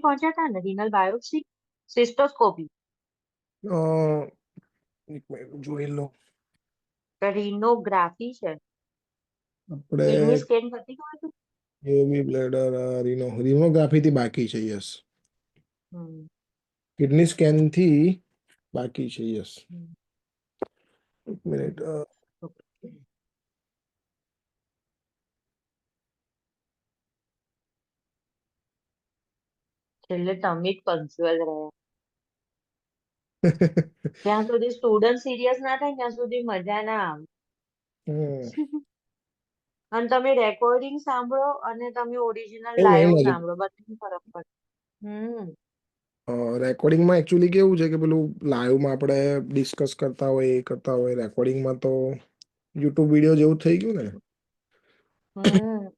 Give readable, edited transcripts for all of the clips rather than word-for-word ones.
પહોંચ્યા હતા ને, રિનલ બાયોપ્સી, સિસ્ટોસ્કોપી, એક મિનિટ જોઈ લો. રિનોગ્રાફી છે, આપણે કિડની સ્કેન પતી ગયું હતું. યુવી બ્લેડર રિમોગ્રાફી થી બાકી છે. યસ, હમ, કિડની સ્કેન થી બાકી છે. યસ, હમ, એક મિનિટ. okay. છેલ્લે તમે જ પંક્ચુઅલ રહ્યા. જ્યાં સુધી સ્ટુડન્ટ સિરિયસ ના થાય ત્યાં સુધી મજા ના આવે. હમ. અને તમે રેકોર્ડિંગ સાંભળો અને તમે ઓરિજિનલ એ લાઈવ મેં નથી. સાંભળો, બધામાં ફરક પડે. હમ, રેકોર્ડિંગમાં એકચ્યુઅલી કેવું છે કે પેલું લાઈવમાં આપણે ડિસ્કસ કરતા હોય એ કરતા હોય, રેકોર્ડિંગમાં તો યુટ્યુબ વિડીયો જેવું થઈ ગયું ને.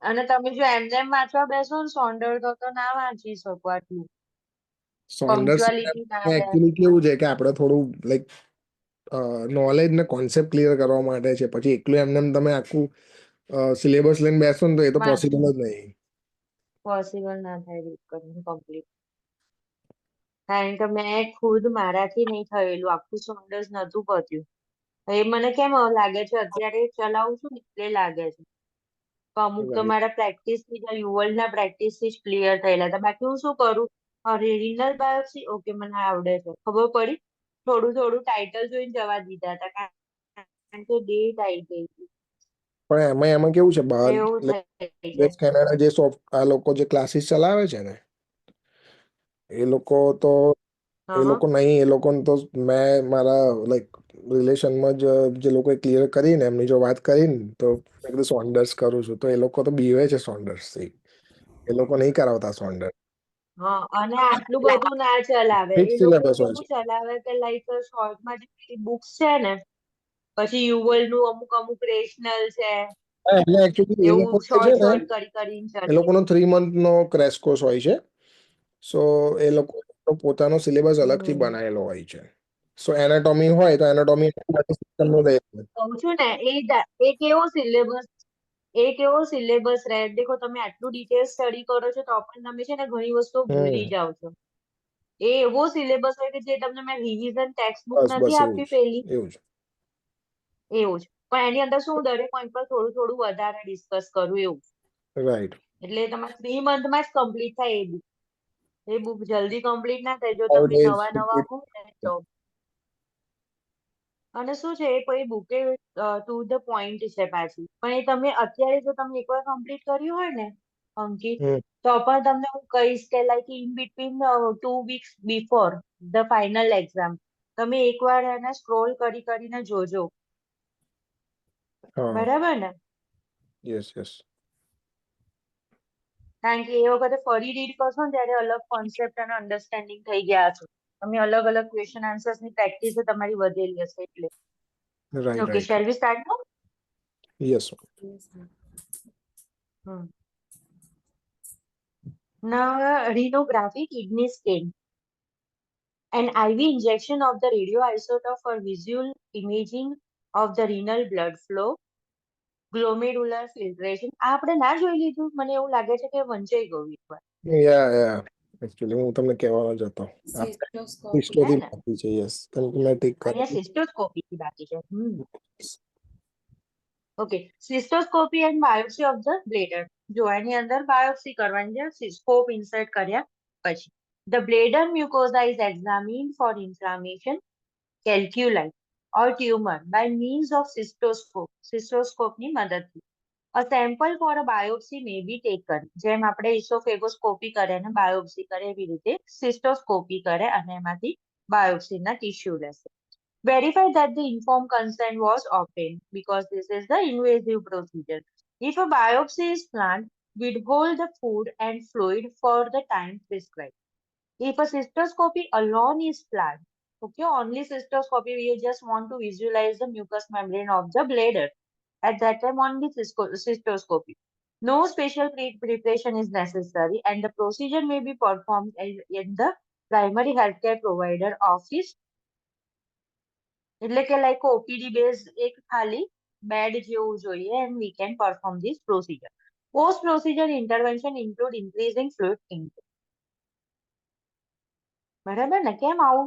અને તમે જો એમને એમ વાંચવા બેસો ને સોંડર તો ના વાંચી શકો આટલું. સોન્ડર્સ પંક્ચ્યુઆલિટી ના રહે. એકચ્યુઅલી કેવું છે કે આપણે થોડું લાઈક નોલેજ ને કોન્સેપ્ટ ક્લિયર કરવા માટે છે. પછી એકલું એમને એમ તમે આખું સિલેબસ લઈને બેસો ને તો એ તો પોસિબલ જ નહીં. પોસિબલ ના થાય રીડ કરવું કમ્પ્લીટ. કારણ કે મેં ખુદ મારાથી નહીં થયેલું, આખું સોન્ડર્સ નતું પત્યું. એ મને કેમ લાગે છે અત્યારે ચલાવું છું ને એટલે લાગે છે. તો અમુક તો રાઈટ. મારા પ્રેક્ટિસ થી યુવલના પ્રેક્ટિસ થી જ ક્લિયર થયેલા હતા. બાકી હું શું કરું, રિનલ બાયોપ્સી ઓકે મને આવડે છે, ખબર પડી, થોડું થોડું ટાઇટલ જોઈને જવા દીધા હતા કારણ કે ડેટ આવી ગઈ હતી. પણ એમાં કેવું છે બહાર એવું થઈ જાય. યુએસ કેનેડા જે આ લોકો જે ક્લાસીસ ચલાવે છે ને એ લોકો તો એ હા, લોકો નહીં, એ લોકોને તો મેં મારા લાઈક રિલેશનમાં જ જે લોકોએ ક્લિયર કરીને એમની જો વાત કરીને તો મેં કીધું સોન્ડર્સ કરું છું તો એ લોકો તો બીવે છે સોન્ડર્સ થી. એ લોકો નહીં કરાવતા સોન્ડર. હા, અને આટલું બધું ના ચલાવે. ફિક્સ એ લોકો સિલેબસ હોય કેવું છે. ચલાવે કે લાઈક શોર્ટમાં જે બુક્સ છે ને, પછી યુવલ નું અમુક અમુક રેશનલ છે, હા, એટલે એકચ્યુઅલી એ લોકો એવું જે છે શોર્ટ ને શોર્ટ કરીને એ ચલાવે. લોકોનો 3 મંથ નો ક્રેશ કોર્સ હોય છે. સો એ લોકો પોતાનો સિલેબસ અલગથી હમ, બનાવેલો હોય છે. સો એનાટોમી હોય તો એનાટોમી કહું છું ને એ કેવો સિલેબસ, રહે. દેખો તમે આટલું ડિટેલ સ્ટડી કરો છો તો પણ તમે છે ને ઘણી વસ્તુ ભૂલી હમ. જાઓ છો. એ એવો સિલેબસ હોય કે જે તમને મેં રિવિઝન ટેક્સ્ટ બુક બસ નથી બસ એવું આપી જ પેલી, એવું જ. એવું જ. પણ એની અંદર શું દરેક પોઈન્ટ પર થોડું થોડું વધારે ડિસ્કસ કરું એવું. રાઈટ. એટલે તમારે 3 મંથમાં જ કમ્પ્લીટ થાય એ બુક. એ બુક જલ્દી કમ્પ્લીટ ના થાય જો તમે Nowadays, નવા નવા હો ને તો. અને શું છે એ કોઈ બુકે ટુ ધ પોઈન્ટ છે પાછી, પણ એ તમે અત્યારે જો તમે એકવાર કમ્પ્લીટ કર્યું હોય ને અંકિત, હમ. તો પણ તમને હું કહીશ કે like in between 2 weeks before the final exam તમે એકવાર એને સ્ક્રોલ કરીને જોજો. હા. બરાબર ને? Yes yes. કારણ કે એ વખતે ફરી રીડ કરશો ને ત્યારે અલગ કોન્સેપ્ટ અને અન્ડરસ્ટેન્ડિંગ થઈ ગયા હશે. તમે અલગ અલગ ક્વેશ્ચન આન્સર્સ ની પ્રેક્ટિસ તમારી વધેલી હશે એટલે. Right okay, right shall right. We start now? Yes. Hmm. Now, renography kidney stain. An IV injection of the radioisotope for visual imaging of the renal blood flow, glomerular filtration. આ આપણે ના જોઈ લીધું? મને એવું લાગે છે કે વંચાઈ ગયું એકવાર. યા એકચ્યુઅલી હું તમને કહેવાનો જ હતો. હે હિસ્ટોરી ને? બાકી છે. યસ, કેમ કે મેં ટીક અહીંયા કરેલું. સિસ્ટોસ્કોપી થી બાકી છે. Okay, cystoscopy and biopsy of the bladder. જો એની અંદર બાયોપ્સી કરવાની છે, સ્કોપ ઇન્સર્ટ કર્યા પછી. The bladder mucosa is examined for inflammation, calculi or tumor by means of cystoscope. Cystoscope ની મદદથી. A sample for a biopsy may be taken. જેમ આપણે ઇસોફેગોસ્કોપી કરે ને બાયોપ્સી કરે એવી રીતે સિસ્ટોસ્કોપી કરે અને એમાંથી બાયોપ્સીના ટિશ્યુ લેશે. Verify that the informed consent was obtained because this is the invasive procedure. If a biopsy is planned, withhold the food and fluid for the time prescribed. If a cystoscopy alone is planned, okay, only cystoscopy, we just want to visualize the mucous membrane of the bladder. At that time, only cystoscopy. No special preparation is necessary, and the procedure may be performed in the primary healthcare provider office. એટલે કે like OPD base એક ખાલી bed જેવું જોઈએ and we can perform this procedure. Post procedure intervention include increasing fluid intake. બરાબર ને? કેમ આવું?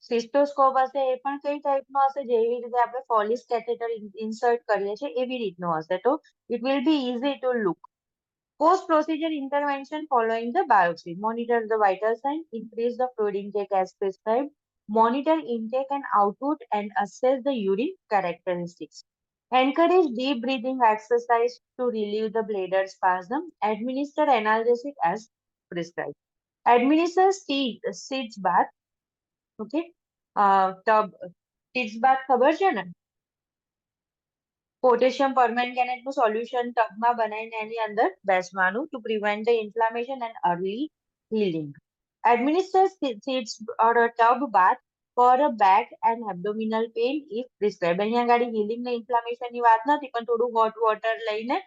સિસ્ટોસ્કોપ હશે એ પણ કઈ ટાઈપનો હશે? જેવી રીતે આપણે ફોલિસ કેથેટર ઇન્સર્ટ કરીએ છીએ એવી રીતનો હશે, તો it will be easy to look. Post-procedure intervention following the biopsy. Monitor the vital sign, increase the fluid intake as prescribed, monitor intake and output, and assess the urine characteristics. Encourage deep breathing exercise to relieve the bladder spasm. Administer analgesic as prescribed. Administer seeds bath. Okay. Tub seeds bath ખબર છે ને? Potassium પરમેંગેનેટનું solution ટબમાં બનાવીને એની અંદર બેસવાનું to prevent the inflammation and early healing. Administer seeds or a tub bath for a back and abdominal pain if prescribed. અહીંયા આગળ healing ને inflammation ની વાત નથી, પણ થોડું hot water લઈને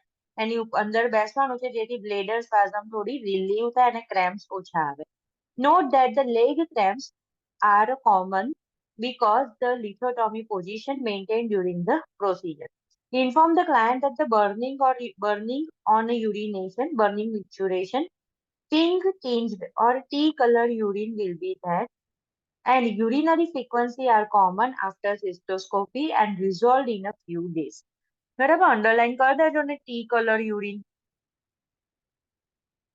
એની અંદર બેસવાનું છે જેથી bladder spasm થોડી relieve થાય અને cramps ઓછા આવે. Note that the leg cramps are common because the lithotomy position maintained during the procedure. Inform the client that the burning on a urination, burning micturition, pink tinged or tea color urine will be there, and urinary frequency are common after cystoscopy and resolved in a few days. બરાબર, underline કરી દેજો ને T colour urine.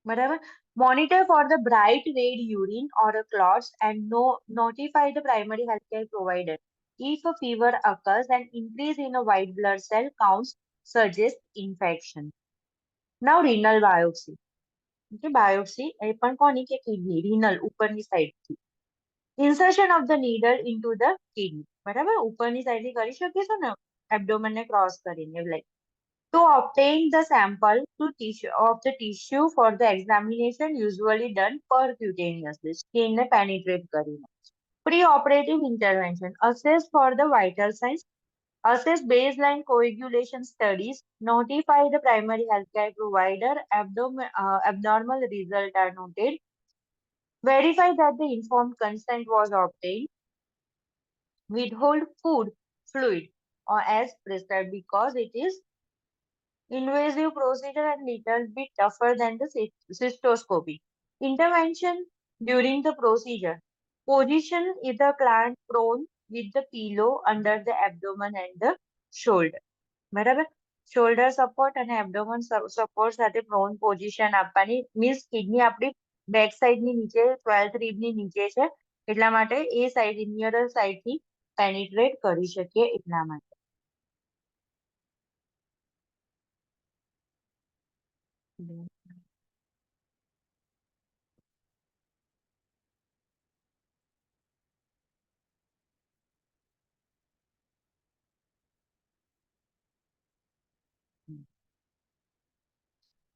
બરાબર. Monitor for the bright red urine or clots and notify the primary healthcare provider. If a fever occurs, an increase in a white blood cell counts suggests infection. Now renal biopsy. Okay, biopsy એ પણ કોની કે kidney, renal ઉપરની સાઈડથી. Insertion of the needle into the kidney. બરાબર, ઉપરની સાઈડથી કરી શકીશું ને abdomen ને ક્રોસ કરીને, like to obtain the sample of the tissue for the examination usually done percutaneously, skin ne penetrate કરીને. Pre-operative intervention. Assess for the vital signs. Assess baseline coagulation studies. Notify the primary healthcare provider. Abnormal results are noted. Verify that the informed consent was obtained. Withhold food, fluid, or as prescribed because it is invasive procedure and little bit tougher than the cystoscopy. Intervention during the procedure. Position the client prone with the pillow under the abdomen and the shoulder. બરાબર, shoulder support અને એબ્ડોમન support સાથે prone position આપવાની. Means kidney આપણી back side ની નીચે 12th rib ની નીચે છે, એટલા માટે એ સાઈડ નિયરર સાઈડ થી પેનિટ્રેટ કરી શકીએ એટલા માટે.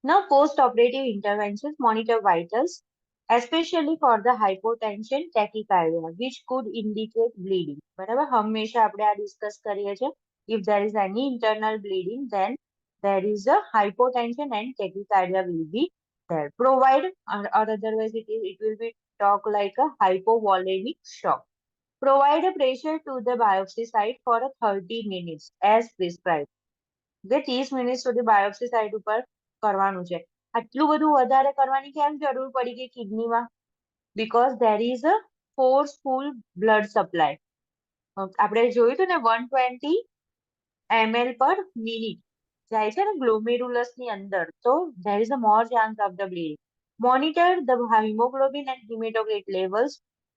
Now, post-operative interventions monitor vitals, especially for the hypotension tachycardia, which could indicate bleeding. બરાબર, હંમેશા આપણે આ ડિસ્કસ કરીએ છીએ. If there is any internal bleeding, then there is a hypotension and tachycardia will be there. Provide, or otherwise it will be talk like a hypovolemic shock. Provide a pressure to the biopsy site for a 30 minutes as prescribed. કે 30 minute સુધી biopsy site ઉપર કરવાનું છે. આટલું બધું વધારે કરવાની કેમ જરૂર પડી કે કિડનીમાં? Because there is a forceful blood supply. આપણે જોયું હતું ને 120 ml પર મિનિટ જાય છે ને ગ્લોમેરુલસ ની અંદર, તો there is a more chance of the bleeding. Monitor the haemoglobin and haematocrit levels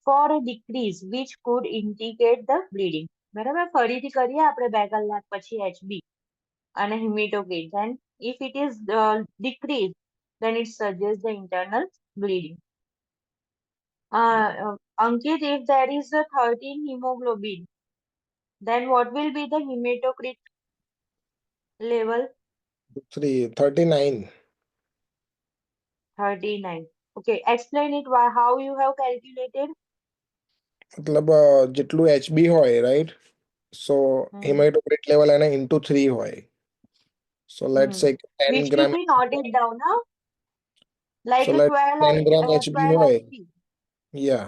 for a decrease which could indicate the bleeding. બરાબર, ફરીથી કરીએ આપણે 2 કલાક પછી HB and hematocrit. Then if it is decreased, then it suggests the internal bleeding. Ankit, if there is a 13 hemoglobin, then what will be the hematocrit level? 39. 39. Okay, explain it how you have calculated. મતલબ જેટલું HB હોય, right? સો હિમેટોક્રિટ level એને into 3 હોય. So let's say 10 Which gram. we note it down now. Like So a let's 12 10 gram HB 12 હોય. HB. Yeah.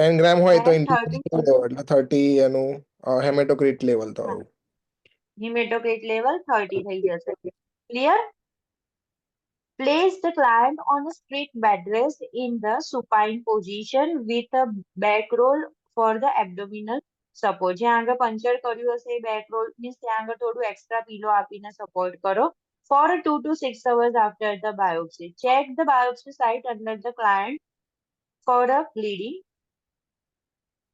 10 gram હોય તો And into 30. 3 એટલે 30 એનું હેમેટોક્રિટ લેવલ થયું. Hematocrit level 30 થઈ જશે. Clear? Place the client on a strict bed rest in the supine position with a back roll for the abdominal support. જ્યાં આગળ પંચર કર્યું હશે એ back roll means ત્યાં આગળ થોડું extra pillow આપીને support કરો for 2 to 6 hours after the biopsy. Check the biopsy site under the client for a bleeding.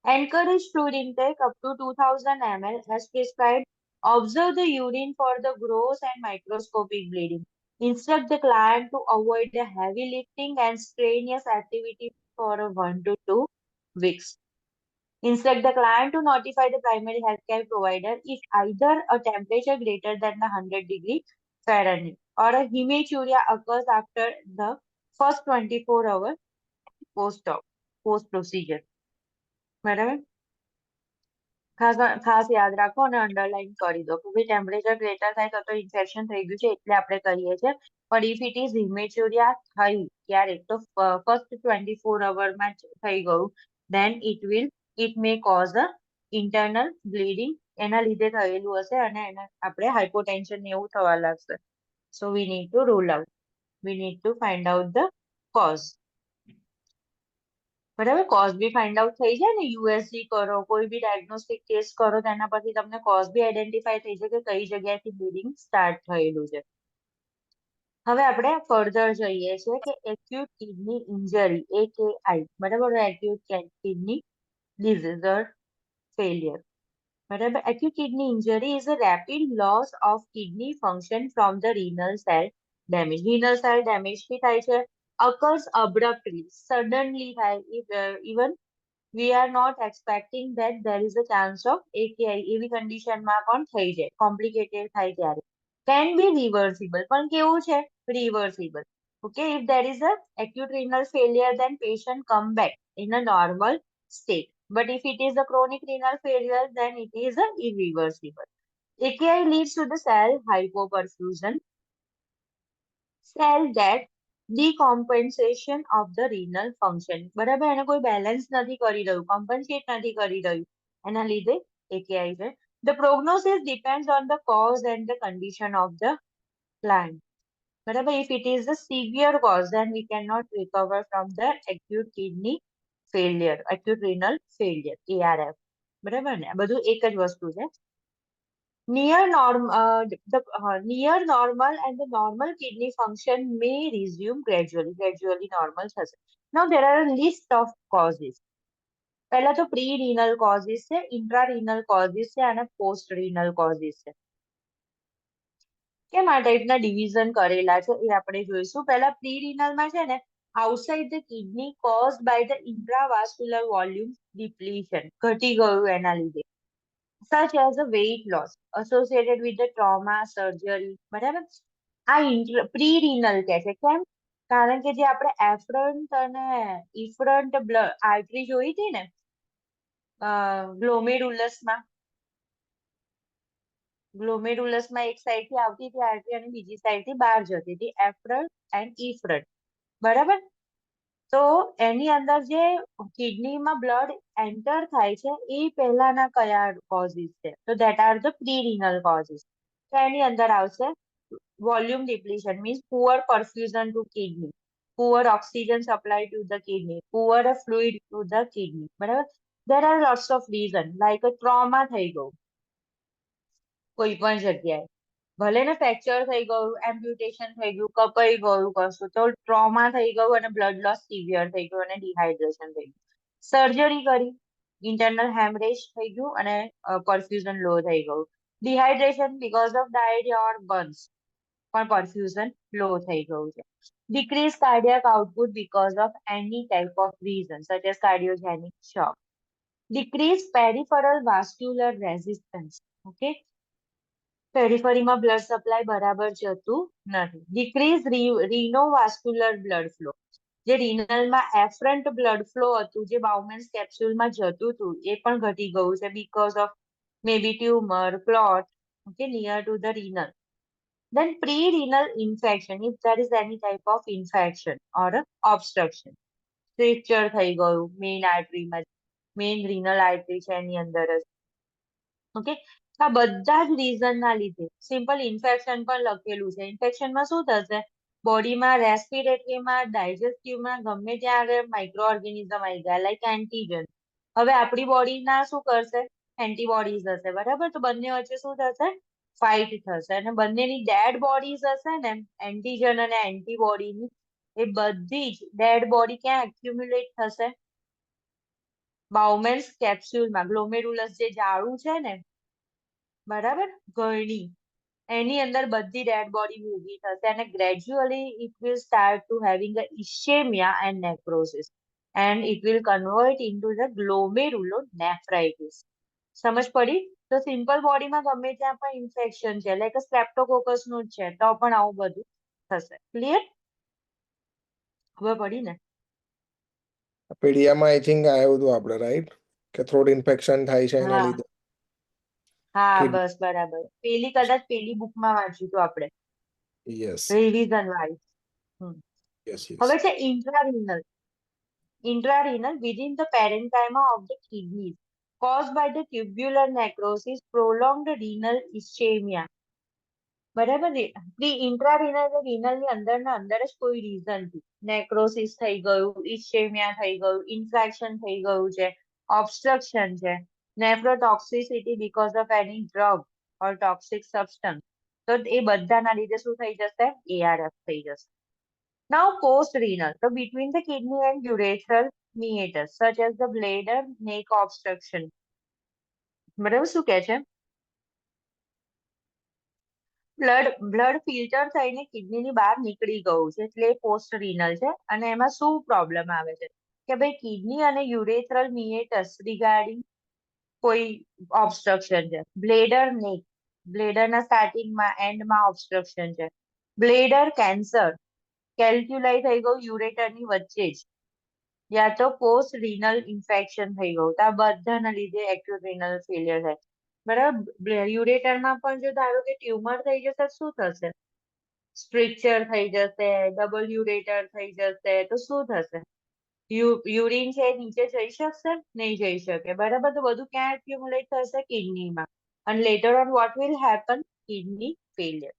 Encourage fluid intake up to 2000 ml as prescribed. Observe the urine for the gross and microscopic bleeding. Instruct the client to avoid the heavy lifting and strenuous activity for 1 to 2 weeks. Instruct the client to notify the primary healthcare provider if either a temperature greater than the 100 degrees Fahrenheit or a hematuria occurs after the first 24 hours post procedure. બરાબર, ખાસ યાદ રાખો અને underline કરી દો કે ભાઈ temperature greater થાય તો ઇન્ફેક્શન થઈ ગયું છે એટલે આપણે કરીએ છીએ. પણ ઇફ ઇટ ઇઝ હિમેચ્યુરિયા થયું ત્યારે તો ફર્સ્ટ 24 અવરમાં થઈ ગયું then it may cause a internal bleeding. એના લીધે થયેલું હશે અને એને આપણે હાઇપોટેન્શન ને એવું થવા લાગશે. So we need to rule out. We need to find out the cause. બરાબર, કોઝ બી ફાઇન્ડ આઉટ થઈ જાય ને, યુએસજી કરો, કોઈ બી ડાયગ્નોસ્ટિક ટેસ્ટ કરો તેના પરથી તમને કોઝ બી આઈડેન્ટિફાઈ થઈ જાય કે કઈ જગ્યાએથી બ્લીડિંગ સ્ટાર્ટ થયેલું છે. હવે આપણે ફર્ધર જોઈએ છે કે એક્યુટ કિડની ઇન્જરી AKI, બરાબર, એક્યુટ કિડની ડિઝીઝ ઓર ફેલિયર. બરાબર, acute kidney injury is a rapid loss of kidney function from the renal cell damage. Renal cell damage भी થાય છે, occurs abruptly, suddenly થાય, even we are not expecting that there is a chance of AKI એવી condition માં પણ થઈ જાય, complicated થાય ત્યારે. Can be reversible, પણ કેવું છે? Reversible. Okay, if there is a acute renal failure, then patient come back in a normal state. But if it is a chronic renal failure, then it is a irreversible. AKI leads to the cell hypoperfusion, cell death, decompensation of the renal function. બરાબર, એને કોઈ balance નથી કરી રહ્યું, compensate નથી કરી રહ્યું, એના લીધે AKI છે. The prognosis depends on the cause and the condition of the client. બરાબર, if it is a severe cause, then we cannot recover from the acute kidney failure, acute renal failure, ARF. બરાબર ને, આ બધું એક જ વસ્તુ છે. Near normal and the normal kidney function may resume gradually normal થશે. Now there are a list of causes. પહેલા તો pre-renal causes છે, intra-renal causes છે અને post-renal causes છે. કેમ આ ટાઈપના ડિવિઝન કરેલા છે એ આપણે જોઈશું. પહેલા pre-renal માં છે ને, outside the kidney caused by the intravascular volume depletion, ઘટી ગયું એના લીધે, such as a weight loss associated with the trauma, surgery. બરાબર, આ pre-renal કહે છે. કેમ? કારણ કે જે આપણે એફરન્ટ અને ઇફરન્ટ આર્ટરી જોઈ હતી ને ગ્લોમેરુલસમાં, ગ્લોમેરુલસમાં એક સાઈડ થી આવતી હતી આર્ટરી અને બીજી સાઈડ થી બહાર જતી હતી, એફરન્ટ એન્ડ ઇફરન્ટ. બરાબર, તો એની અંદર જે કિડનીમાં બ્લડ એન્ટર થાય છે એ પહેલાના કયા કોઝિસ છે? તો ધેટ આર ધ પ્રી-renal કોઝિસ. તો એની અંદર આવશે volume depletion, means poor perfusion to kidney, poor oxygen supply to the kidney, poor fluid to the kidney. બરાબર, there are lots of reason, like a trauma થઈ ગયું કોઈ પણ જગ્યાએ, ભલે ને ફ્રેક્ચર થઈ ગયું, એમ્પ્યુટેશન થઈ ગયું, કપાઈ ગયું કશું, તો ટ્રોમા થઈ ગયું અને બ્લડ લોસ સિવિયર થઈ ગયું અને ડિહાઇડ્રેશન થઈ ગયું. સર્જરી કરી, ઇન્ટરનલ હેમરેજ થઈ ગયું અને પરફ્યુઝન લો થઈ ગયું. Dehydration because of diarrhoea or burns, પણ પરફ્યુઝન લો થઈ ગયું છે. Decrease cardiac output because of any type of reason, such as cardiogenic shock. Decrease peripheral vascular resistance. Okay, પેરિફરીમાં બ્લડ સપ્લાય બરાબર જતું નથી. ડિક્રીઝ રિનોવાસ્ક્યુલર બ્લડ ફ્લો, જે રિનલમાં એફરન્ટ બ્લડ ફ્લો હતું, જે બાઉમેન્સ કેપ્સ્યુલમાં જતું હતું, એ પણ ઘટી ગયું છે because of maybe tumour, clot, okay, near to the renal. Then pre-renal infection, if there is any type of infection or obstruction, fracture થઈ ગયું મેઇન આર્ટરીમાં, મેઇન રિનલ આર્ટરી છે એની અંદર જ. ઓકે, આ બધા જ રીઝન ના લીધે, સિમ્પલ ઇન્ફેક્શન પણ લખેલું છે. ઇન્ફેક્શનમાં શું થશે? બોડીમાં રેસ્પિરેટરીમાં ડાયજેસ્ટિવમાં ગમે ત્યાં આગળ માઇક્રો ઓર્ગેનિઝમ આવી ગયા લાઈક એન્ટીજન. હવે આપણી બોડીના શું કરશે? એન્ટીબોડીઝ હશે, બરાબર? તો બંને વચ્ચે શું થશે? ફાઇટ થશે. અને બંનેની ડેડ બોડીઝ હશે ને, એન્ટીજન અને એન્ટીબોડીની, એ બધી જ ડેડ બોડી ક્યાં એક્યુમ્યુલેટ થશે? બાઉમેન્સ કેપ્સ્યુલમાં. ગ્લોમેરુલસ જે જાળું છે ને, બરાબર, ગળણી, એની અંદર બધી ડેડ બોડી ભેગી થશે અને gradually it will start to having a ischaemia and necrosis and it will convert into the glomerulonephritis. સમજ પડી? તો સિમ્પલ બોડીમાં ગમે ત્યાં પણ ઇન્ફેક્શન છે, લાઈક સ્ટ્રેપ્ટોકોકસ નું જ છે, તો પણ આવું બધું થશે. ક્લિયર? ખબર પડી ને? પીડિયામાં આઈ થિંક આવ્યું હતું આપણે, રાઈટ? કે થ્રોટ ઇન્ફેક્શન થાય છે એના હા લીધે હા, કિડ બસ બરાબર. કદાચ પેલી બુકમાં વાંચ્યું હતું આપણે, yes revision wise. Yes yes હવે છે ઇન્ટ્રારીનલ. Intrarenal within the parenchyma of the kidneys caused by the tubular necrosis, prolonged renal ischemia. બરાબર ને? ઇન્ટ્રારીનલ એટલે renal ની અંદરના અંદર જ કોઈ રીઝન થી નેક્રોસિસ થઈ ગયું, ઇસ્ચેમિયા થઈ ગયું, ઇન્ફેક્શન થઈ ગયું છે, ઓબ્સ્ટ્રક્શન છે, નેફ્રોટોક્સિસિટી બીકોઝ ઓફ એની ડ્રગ ઓર ટોક્સિક સબસ્ટન્સ, તો એ બધાના લીધે શું થઈ જશે? ARF થઈ જશે. Now, post-renal, so between the kidney and urethral meatus, such as the bladder neck obstruction. બરાબર, શું કે છે? બ્લડ ફિલ્ટર થઈને કિડનીની બહાર નીકળી ગયું છે, એટલે પોસ્ટ રીનલ છે. અને એમાં શું પ્રોબ્લેમ આવે છે કે ભાઈ કિડની અને યુરેથ્રલ મિએટસ રિગાર્ડિંગ કોઈ ઓબ્સ્ટ્રક્શન છે. બ્લેડર નેક, બ્લેડરના સ્ટાર્ટિંગમાં એન્ડમાં ઓબ્સ્ટ્રક્શન છે. બ્લેડર કેન્સર, કેલ્ક્યુલાઈ થઈ ગયું યુરેટરની વચ્ચે જ, યા તો પોસ્ટ રીનલ ઇન્ફેક્શન થઈ ગયું. તો આ બધાના લીધે એક્યુટ રીનલ ફેલિયર થાય. બરાબર? યુરેટરમાં પણ જો ધારો કે ટ્યુમર થઈ જશે, શું થશે? સ્ટ્રિક્ચર થઈ જશે, ડબલ યુરેટર થઈ જશે, તો શું થશે? યુરિન છે નીચે જઈ શકશે? નહીં જઈ શકે. બરાબર? તો બધું ક્યાં એક્યુમ્યુલેટ થશે? કિડનીમાં. And later on, what will happen? Kidney failure.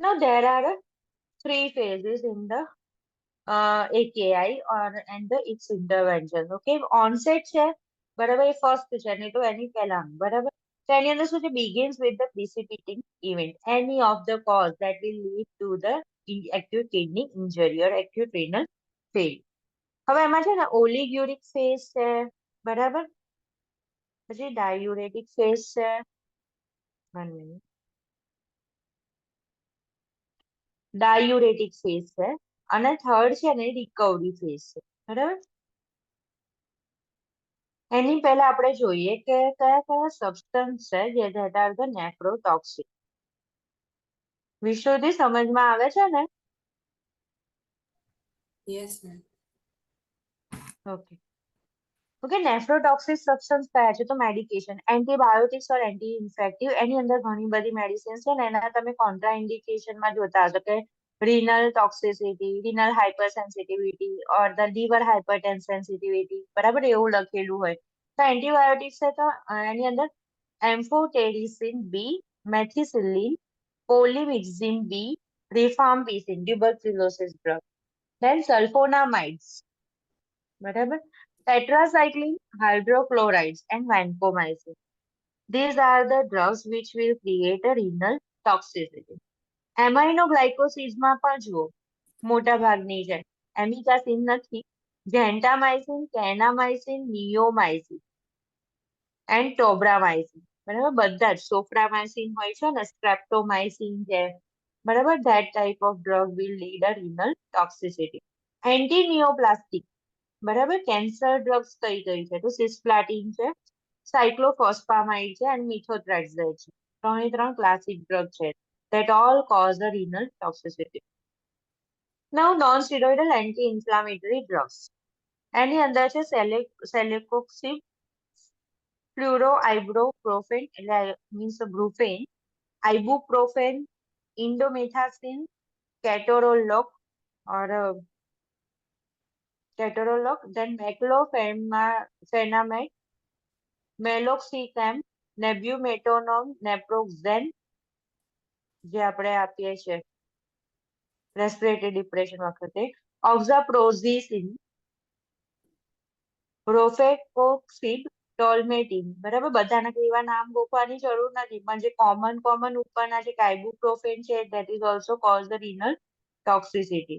Now, there are three phases in the AKI and its intervention. Okay, onset છે, બરાબર, એ ફર્સ્ટ છે, નહીં તો એની પહેલા, બરાબર. તો એની અંદર શું છે? begins with the precipitating event, any of the cause that will lead to the acute kidney injury or acute renal failure. હવે એમાં છે ને ઓલિગ્યુરિક ફેઝ છે, બરાબર, પછી ડાયુરેટિક ફેઝ છે, 1 minute, ડાયુરેટિક ફેઝ છે, અને થર્ડ છે ને રિકવરી ફેઝ છે, બરાબર. એની પહેલા આપણે જોઈએ કે કયા કયા સબસ્ટન્સ છે જે that are the nephrotoxic. Vishuddhi સમજમાં આવે છે ને? Yes, ma'am. Okay okay. Nephrotoxic substance કયા છે? તો medication, antibiotics or anti infective. એની અંદર ઘણી બધી મેડિસિન્સ છે ને, એના તમે કોન્ટ્રા ઇન્ડિકેશનમાં જોતા હશો કે renal toxicity, renal hypersensitivity or the liver hypertensitivity, બરાબર, એવું લખેલું હોય. તો એન્ટીબાયોટિક્સ છે, તો એની અંદર એમ્ફોટેરિસિન બી, મેથિસિલિન, પોલિમિક્સિન બી, રિફામ્પિસિન, ટ્યુબરક્યુલોસિસ ડ્રગ, then sulfonamides, બરાબર, tetracycline, hydrochlorides and vancomycin. These are the drugs which will create a renal toxicity. એમાઇનો ગ્લાયકોસિસમાં પણ જુઓ, મોટા ભાગની છે, એમિકાસિન નથી, ઝેન્ટામાઇસિન, કેનામાઇસિન, નિયોમાઇસિન એન્ડ ટોબ્રામાઇસિન, બરાબર. બધા જ સોફ્રામાઇસિન હોય છે ને, સ્ટ્રેપ્ટોમાઇસિન છે, બરાબર. That type of drug will lead a renal toxicity. Anti neoplastic, બરાબર. કેન્સર ડ્રગ્સ કઈ કઈ છે? તો સિસ્પ્લાટિન છે, સાયક્લોફોસ્ફામાઇડ છે અને મિથોટ્રેક્ઝેટ છે. 3 ક્લાસિક ડ્રગ છે that all cause the renal toxicity. Now, non-steroidal anti-inflammatory drugs. એની અંદર છે સેલેકોક્સિબ, ફ્લુરોઆઇબ્રોપ્રોફેન, એટલે means brufen, ibuprofen, indomethacin, ketorolac or ketorolac, then meclofenamide, meloxicam, nebumetanol, naproxen, જે આપણે આપીએ છીએ, રેસ્પિરેટરી ડિપ્રેશન વખતે ઓક્ઝાપ્રોઝિસિન, રોફેકોક્સિબ, ટોલ્મેટિન, બરાબર. બધાના કઈ એવા નામ ગોખવાની જરૂર નથી, પણ જે કોમન ઉપરના જે આઇબુપ્રોફેન છે that is also cause the renal toxicity.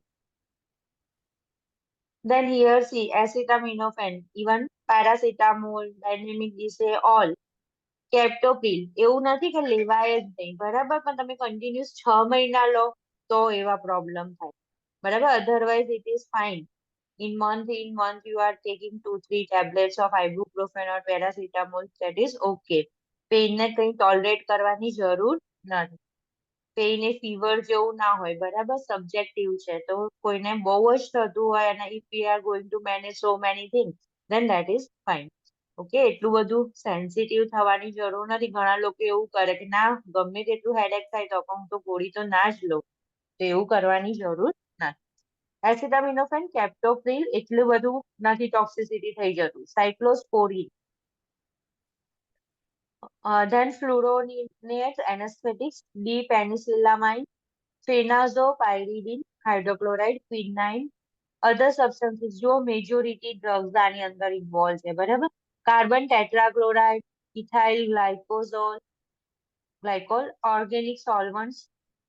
Then here see acetaminophen, even paracetamol, dynamic DC, all. કેપ્ટોપ્રિલ એવું નથી કે લેવાય જ નહીં, બરાબર, પણ તમે કન્ટિન્યુઅસ 6 મહિના લો તો એવા પ્રોબ્લેમ થાય, બરાબર. Otherwise it is fine. in month you are taking 2-3 tablets of ibuprofen or paracetamol, that is okay. Pain ને કઈ ટોલરેટ કરવાની જરૂર નથી. પેઇન એ ફીવર જેવું ના હોય, બરાબર, સબ્જેક્ટિવ છે. તો કોઈને બહુ જ થતું હોય અને if we are going to manage so many things then that is fine. Okay, એટલું બધું સેન્સિટિવ થવાની જરૂર નથી. ઘણા લોકો એવું કરે કે ના ગમે તેટલું હેડેક થાય તો પણ હું તો ગોળી તો ના જ લઉં, તો એવું કરવાની જરૂર નથી. એસિટામિનોફેન, કેપ્ટોપ્રિલ એટલું બધું નથી ટોક્સિસિટી થઈ જતું. સાયક્લોસ્પોરીન, then fluoronienates anesthetics, D-penicillamine, phenazopyridine, hydrochloride, quinine, other substances. જો મેજોરિટી ડ્રગ્સ આની અંદર ઇન્વોલ્વ છે, બરાબર. Carbon tetrachloride, ethyl glycol, organic solvents,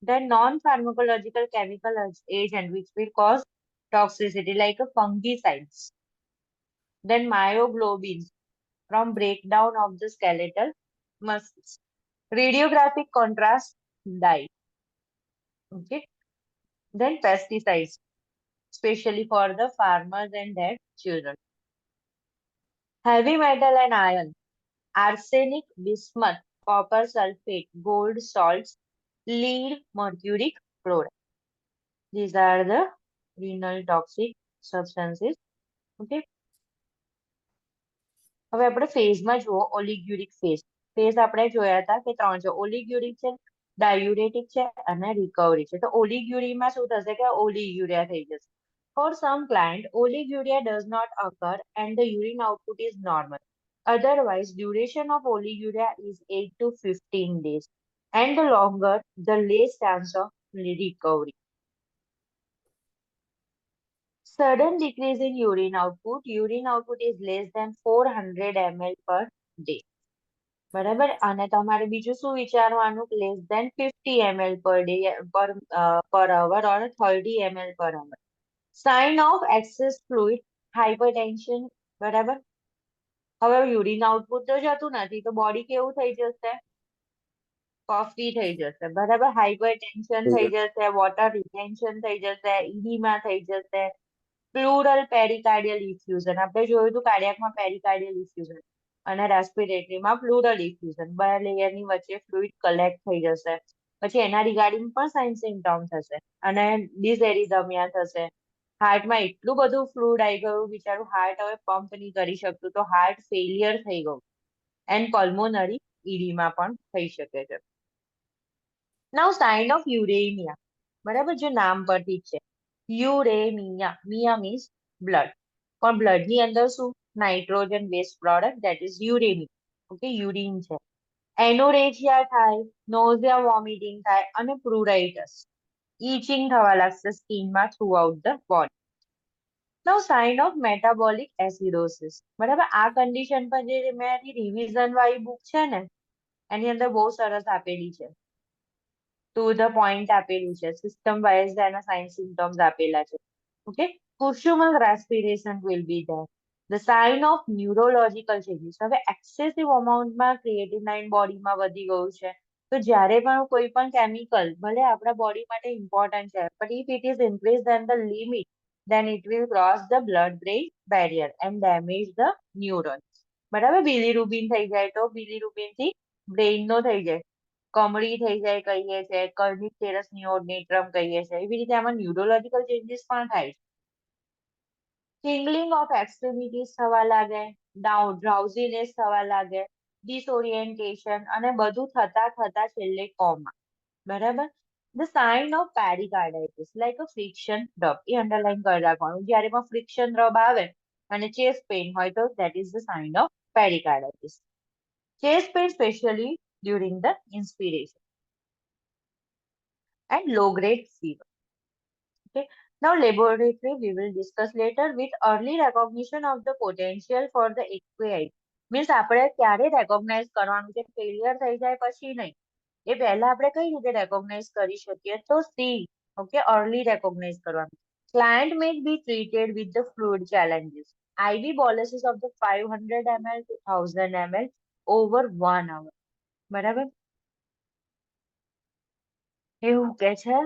then non-pharmacological chemical agent which will cause toxicity like fungicides, then myoglobins from breakdown of the skeletal muscles, radiographic contrast dye, okay, then pesticides, especially for the farmers and their children. Heavy metal and iron, arsenic, bismuth, copper sulfate, gold salts, lead, mercuric chloride. These are the renal toxic substances. Okay. હવે આપણે ફેઝમાં જુઓ, ઓલિગ્યુરિક phase આપણે જોયા હતા કે 3 છે. ઓલિગ્યુરિક છે, ડાયુરેટિક છે અને રિકવરી છે. તો ઓલિગ્યુરીમાં શું થશે કે ઓલિગ્યુરિયા થઈ જશે. For some client, oliguria does not occur and the urine output is normal. Otherwise, duration of oliguria is 8 to 15 days, and the longer, the less chance of recovery. Sudden decrease in urine output is less than 400 ml per day. બરાબર. અને તમારે બીજું શું વિચારવાનું? Less than 50 ml per day per hour or 30 ml per hour. Sign of excess fluid, hypertension, બરાબર. હવે urine output તો જતું નથી તો બોડી કેવું થઈ જશે? કોફી થઈ જશે, બરાબર. હાઇપરટેન્શન થઈ જશે, વોટર રિટેન્શન થઈ જશે, ઇડીમા થઈ જશે, પ્લુરલ પેરિકાર્ડિયલ ઇફ્યુઝન. આપણે જોયું હતું કાર્ડિયાકમાં પેરિકાર્ડિયલ ઇફ્યુઝન અને રેસ્પિરેટરીમાં પ્લુરલ ઇફ્યુઝન. બે લેયરની વચ્ચે ફ્લુઇડ કલેક્ટ થઈ જશે. પછી એના રિગાર્ડિંગ પણ સાઇન સિમ્પટોમ થશે અને ડિસએરિધમિયા થશે. હાર્ટમાં એટલું બધું ફ્લુઇડ આવી ગયું, બિચારું હાર્ટ હવે પંપ નહીં કરી શકતું, તો હાર્ટ ફેલિયર થઈ ગયું. એન્ડ પલ્મોનરી ઇડીમા પણ થઈ શકે છે. નાઉ સાઇન ઓફ યુરેમિયા, બરાબર, જો નામ પરથી જ છે. યુરેમિયા, મિયા મીન્સ બ્લડ, પણ બ્લડ ની અંદર શું? Nitrogen base product, that is uraemia. Okay, urine છે. એનોરેજિયા થાય, નોઝિયા, વોમિટિંગ થાય અને પ્રુરાઇટસ, ઈચિંગ થવા લાગશે સ્કિનમાં throughout the body. Now sign of metabolic acidosis, બરાબર. આ કન્ડિશન પર જે મેં રિવિઝન વાળી બુક છે ને એની અંદર બહુ સરસ આપેલી છે, ટુ ધ પોઈન્ટ આપેલું છે, સિસ્ટમ વાઇઝ એના સાઇન સિમ્પટોમ્સ આપેલા છે. Okay, Kussmaul respiration will be there. The sign of neurological changes. હવે એક્સેસિવ અમાઉન્ટમાં ક્રિએટિનાઇન બોડીમાં વધી ગયું છે, તો જ્યારે પણ કોઈ પણ કેમિકલ ભલે આપણા બોડી માટે ઇમ્પોર્ટન્ટ છે, but if it is increase then the limit, then it will cross the blood-brain barrier and damage the neurons. બરાબર. બિલીરુબિન થઈ જાય તો બિલીરુબિન થી બ્રેઇન નો થઈ જાય, કમળી થઈ જાય કહીએ છે, કર્નિટેરસ નિયોર્નેટ્રમ કહીએ છે. એવી રીતે આમાં ન્યુરોલોજીકલ ચેન્જીસ પણ થાય છે. ટિંગલિંગ ઓફ એક્સ્ટ્રીમિટીઝ થવા લાગે, ડ્રાઉઝીનેસ થવા લાગે, ડિસઓરિએન્ટેશન અને બધું થતા છેલ્લે કોમા. બરાબર. The sign of pericarditis, like a friction rub, એ અંડરલાઈન કરી રાખવાનું. જ્યારે પણ ફ્રિક્શન રબ આવે અને ચેસ્ટ પેઇન હોય તો that is the sign of pericarditis. Chest pain especially during the inspiration and low grade fever. Okay. Now, laboratory we will discuss later with early recognition of the potential for the AQI. Means આપણે ક્યારે recognize કરવાનું છે, failure થઈ જાય પછી નહીં. એ પહેલા આપણે કઈ રીતે recognize કરી શકીએ? તો C, okay, early recognize કરવાનું. Client may be treated with the fluid challenges. IV boluses of the 500 ml to 1000 ml over 1 hour. બરાબર? એવું કે છે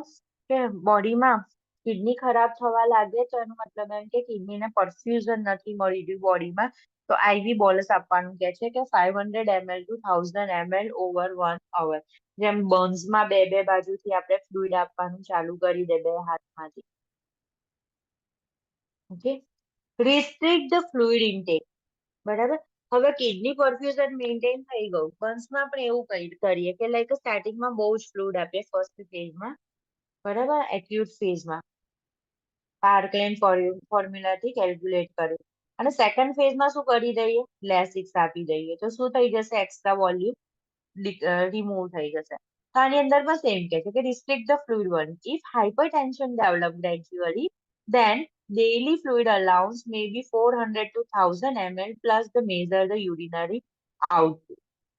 કે બોડીમાં કિડની ખરાબ થવા લાગે તો એનો મતલબ એમ કે કિડનીને પરફ્યુઝન નથી મળી રહ્યું બોડીમાં, તો આઈવી બોલસ આપવાનું કે છે કે 500 ml to 1000 ml over 1 hour. જેમ બર્ન્સમાં બે બાજુથી આપણે ફ્લુઇડ આપવાનું ચાલુ કરી દે બે હાથમાંથી. Okay, restrict the fluid intake. બરાબર, હવે કિડની પરફ્યુઝન મેન્ટેન થઈ ગયું. બર્ન્સમાં આપણે એવું કરીએ કે લાઈક સ્ટાર્ટિંગમાં બહુ જ ફ્લુઇડ આપીએ ફર્સ્ટ ફેઝમાં, બરાબર, એક્યુટ ફેઝમાં પાર્કલેન ફોર્મ્યુલાથી કેલ્ક્યુલેટ કર્યું, અને સેકન્ડ ફેઝમાં શું કરી દઈએ, લેસિક્સ આપી દઈએ, તો શું થઈ જશે, એક્સ્ટ્રા વોલ્યુમ રિમૂવ થઈ જશે. તો આની અંદર પણ સેમ કે છે કે restrict the fluid one. If hypertension develop gradually, then daily fluid allowance may be 400 to 1000 ml plus the measure the urinary output.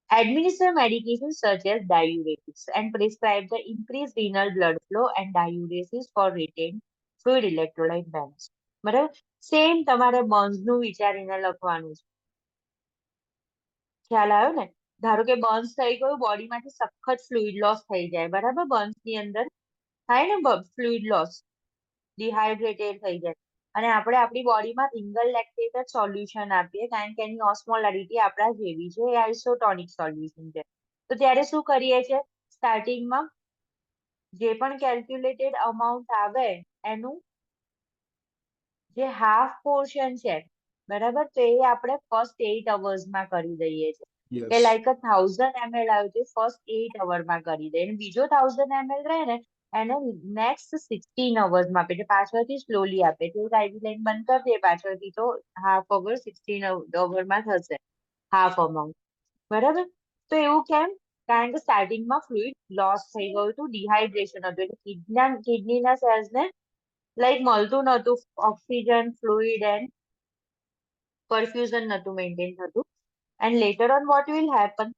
Administer medications such as diuretics and prescribe the increased renal blood flow and diuresis for retained fluid electrolyte balance. બરાબર, same તમારે burns નું વિચારીને લખવાનું છે. ખ્યાલ આવ્યો ને? ધારો કે બર્ન્સ થઈ ગયું, બોડીમાંથી સખત ફ્લુઇડ લોસ થઈ જાય, બરાબર, બર્ન્સ ની અંદર થાય ને ફ્લુઇડ લોસ, ડિહાઇડ્રેટેડ થઈ જાય, અને આપણે આપણી બોડીમાં સિંગલ લેક્ટેટેડ સોલ્યુશન આપીએ કારણ કે એની ઓસ્મોલારિટી આપણા જેવી છે, એ આઇસોટોનિક સોલ્યુશન છે. તો ત્યારે શું કરીએ છીએ, સ્ટાર્ટિંગમાં જે પણ કેલ્ક્યુલેટેડ અમાઉન્ટ આવે એનું જે હાફ પોર્શન છે, બરાબર, તો એ આપણે ફર્સ્ટ 8 અવર્સમાં કરી દઈએ છીએ. કે યસ. લાઈક 1000 ml આવ્યું છે, ફર્સ્ટ 8 અવરમાં કરી દઈએ, અને બીજો 1000 ml રહે ને એને નેક્સ્ટ 16 અવર્સમાં આપે છે, પાછળથી સ્લોલી આપે છે. આઈવી લાઈન બંધ કરી દે પાછળથી તો હાફ અવર 16 અવરમાં થશે, હાફ અમાઉન્ટ. બરાબર, તો એવું કેમ? કારણ કે સ્ટાર્ટિંગમાં ફ્લુઇડ લોસ થઈ ગયું હતું, ડિહાઇડ્રેશન હતું, એટલે કિડનીના સેલ્સને લાઈક મળતું નતું ઓક્સિજન, ફ્લુઇડ એન્ડ પરફ્યુઝન નતું મેન્ટેન થતું. And letter on what will happen,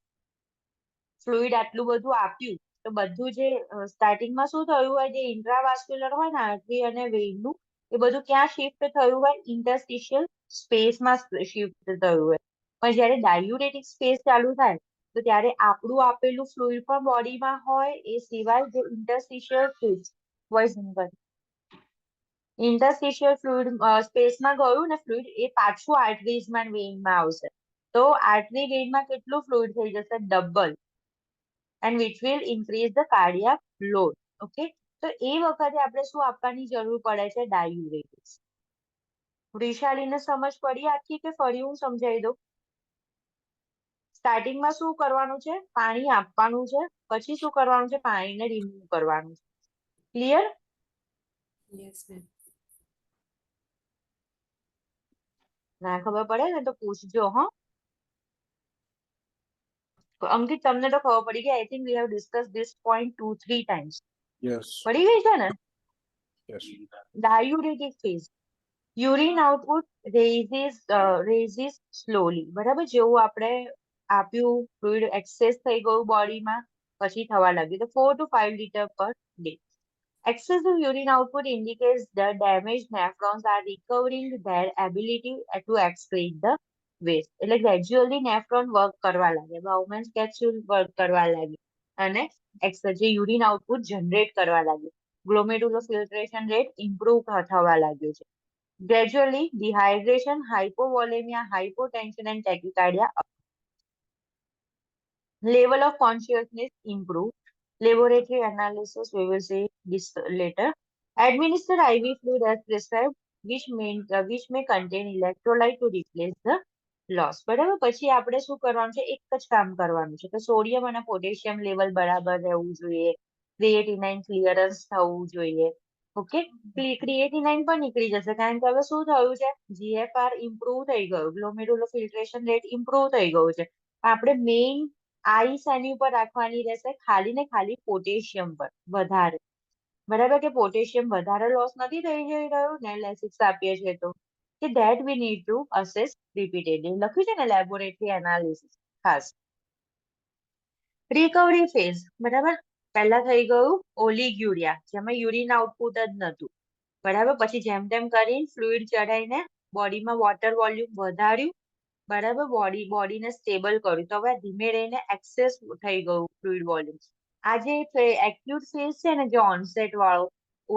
fluid આટલું બધું આપ્યું તો બધું જે સ્ટાર્ટિંગમાં શું થયું હોય, જે ઇન્ટ્રાવાસ્ક્યુલર હોય ને આર્ટરી અને વેઇનનું, એ બધું ક્યાં શિફ્ટ થયું હોય, ઇન્ટરસ્ટિશિયલ સ્પેસમાં શિફ્ટ થયું હોય. પણ જયારે ડાયુરેટિક સ્પેસ ચાલુ થાય તો ત્યારે આપણું આપેલું ફ્લુઇડ પણ બોડીમાં હોય, એ સિવાય જે interstitial fluid voice interstitial fluid સ્પેસમાં ગયું ને ફ્લુઇડ, એ પાછું આર્ટરીઝમાં વેઇનમાં આવશે. તો આર્ટરી વેઇનમાં કેટલું ફ્લુઇડ થઈ જશે, double, and which will increase the cardiac load. Okay, તો એ વખતે આપણે શું આપવાની જરૂર પડે છે, ડાયુરેટિક્સ. વૈશાલીને સમજ પડી આખી કે ફરી હું સમજાવી દઉં? સ્ટાર્ટિંગમાં શું કરવાનું છે, પાણી આપવાનું છે, પછી શું કરવાનું છે, પાણીને રિમૂવ કરવાનું છે. ક્લિયર? Yes ma'am. ના ખબર પડે ને તો પૂછજો. હા, અંકિત તમને તો ખબર પડી ગઈ. I think we have discuss this point 2-3 times. Yes. પડી ગઈ છે ને? Yes. Diuretic phase, urine output rises slowly. બરાબર, જેવું આપણે આપ્યું ફ્લુઇડ એક્સેસ થઈ ગયું બોડીમાં, પછી થવા લાગ્યું, તો 4 to 5 liter per day. Excessive urine output indicates the damaged nephrons are recovering their ability to excrete the waste. એટલે ગ્રેજ્યુઅલી નેફ્રોન વર્ક કરવા લાગે, બાઉમેન્સ કેપ્સ્યુલ વર્ક કરવા લાગે, અને જે યુરિન આઉટપુટ જનરેટ કરવા લાગે, ગ્લોમેરુલો ફિલ્ટ્રેશન રેટ ઇમ્પ્રુવ થવા લાગ્યું છે. Gradually dehydration, hypovolaemia, hypotension and tachycardia. Level of consciousness improve. Laboratory analysis, we will see this later. Administer IV fluid as prescribed, which may contain electrolyte to replace the loss. બરાબર, પછી આપણે શું કરવાનું છે, એક જ કામ કરવાનું છે કે સોડિયમ અને પોટેશિયમ લેવલ બરાબર રહેવું જોઈએ, ક્રિએટિનાઇન ક્લિયરન્સ થવું જોઈએ. ઓકે, ક્રિએટિનાઇન પણ નીકળી જશે કારણ કે હવે શું થયું છે, જીએફઆર ઇમ્પ્રુવ થઈ ગયું, ગ્લોમેરુલો ફિલ્ટ્રેશન રેટ ઇમ્પ્રુવ થઈ ગયું છે. આપણે મેઇન આઈસ એની ઉપર રાખવાની રહેશે, ખાલી ને ખાલી પોટેશિયમ પર વધારે. બરાબર, કે પોટેશિયમ વધારે લોસ નથી થઈ જઈ રહ્યું ને લેસિક્સ આપીએ છીએ તો કે that we need to assess repeatedly. લખ્યું છે ને લેબોરેટરી એનાલિસિસ ખાસ. રિકવરી ફેઝ, બરાબર, પહેલા થઈ ગયું ઓલિગ્યુરિયા, જેમાં યુરિન આઉટપુટ જ નતું, બરાબર. પછી જેમ તેમ કરીને ફ્લુઇડ ચડાઈને બોડીમાં વોટર વોલ્યુમ વધાર્યું, બરાબર, બોડીને સ્ટેબલ કર્યું, તો હવે ધીમે રહીને એક્સેસ થઈ ગયું ફ્લુઇડ વોલ્યુમ. આ જે એક્યુટ ફેઝ છે ને, જે ઓનસેટ વાળો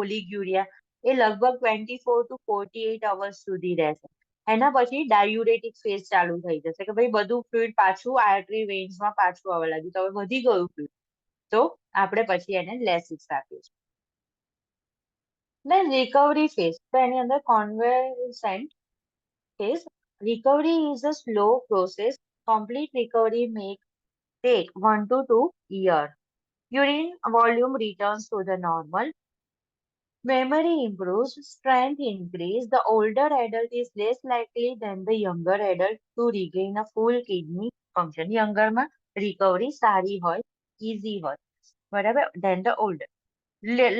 ઓલિગ્યુરિયા, એ લગભગ 24 to 48 અવર્સ સુધી રહેશે. એના પછી ડાયુરેટિક ફેઝ ચાલુ થઈ જશે કે ભાઈ બધું ફ્લુઇડ પાછું આર્ટરી વેન્સમાં પાછું આવવા લાગ્યું, તો હવે વધી ગયું ફ્લુઇડ, તો આપણે પછી એને લેસિક્સ આપીએ છીએ. Then recovery phase, તો એની અંદર convalescent phase. Recovery is a slow process. Complete recovery may take 1 to 2 years. Urine volume returns to the normal. Memory improves, strength increase. The older adult is less likely than the younger adult to regain a full kidney function. Younger માં recovery સારી હોય, easy હોય, બરાબર, than the older.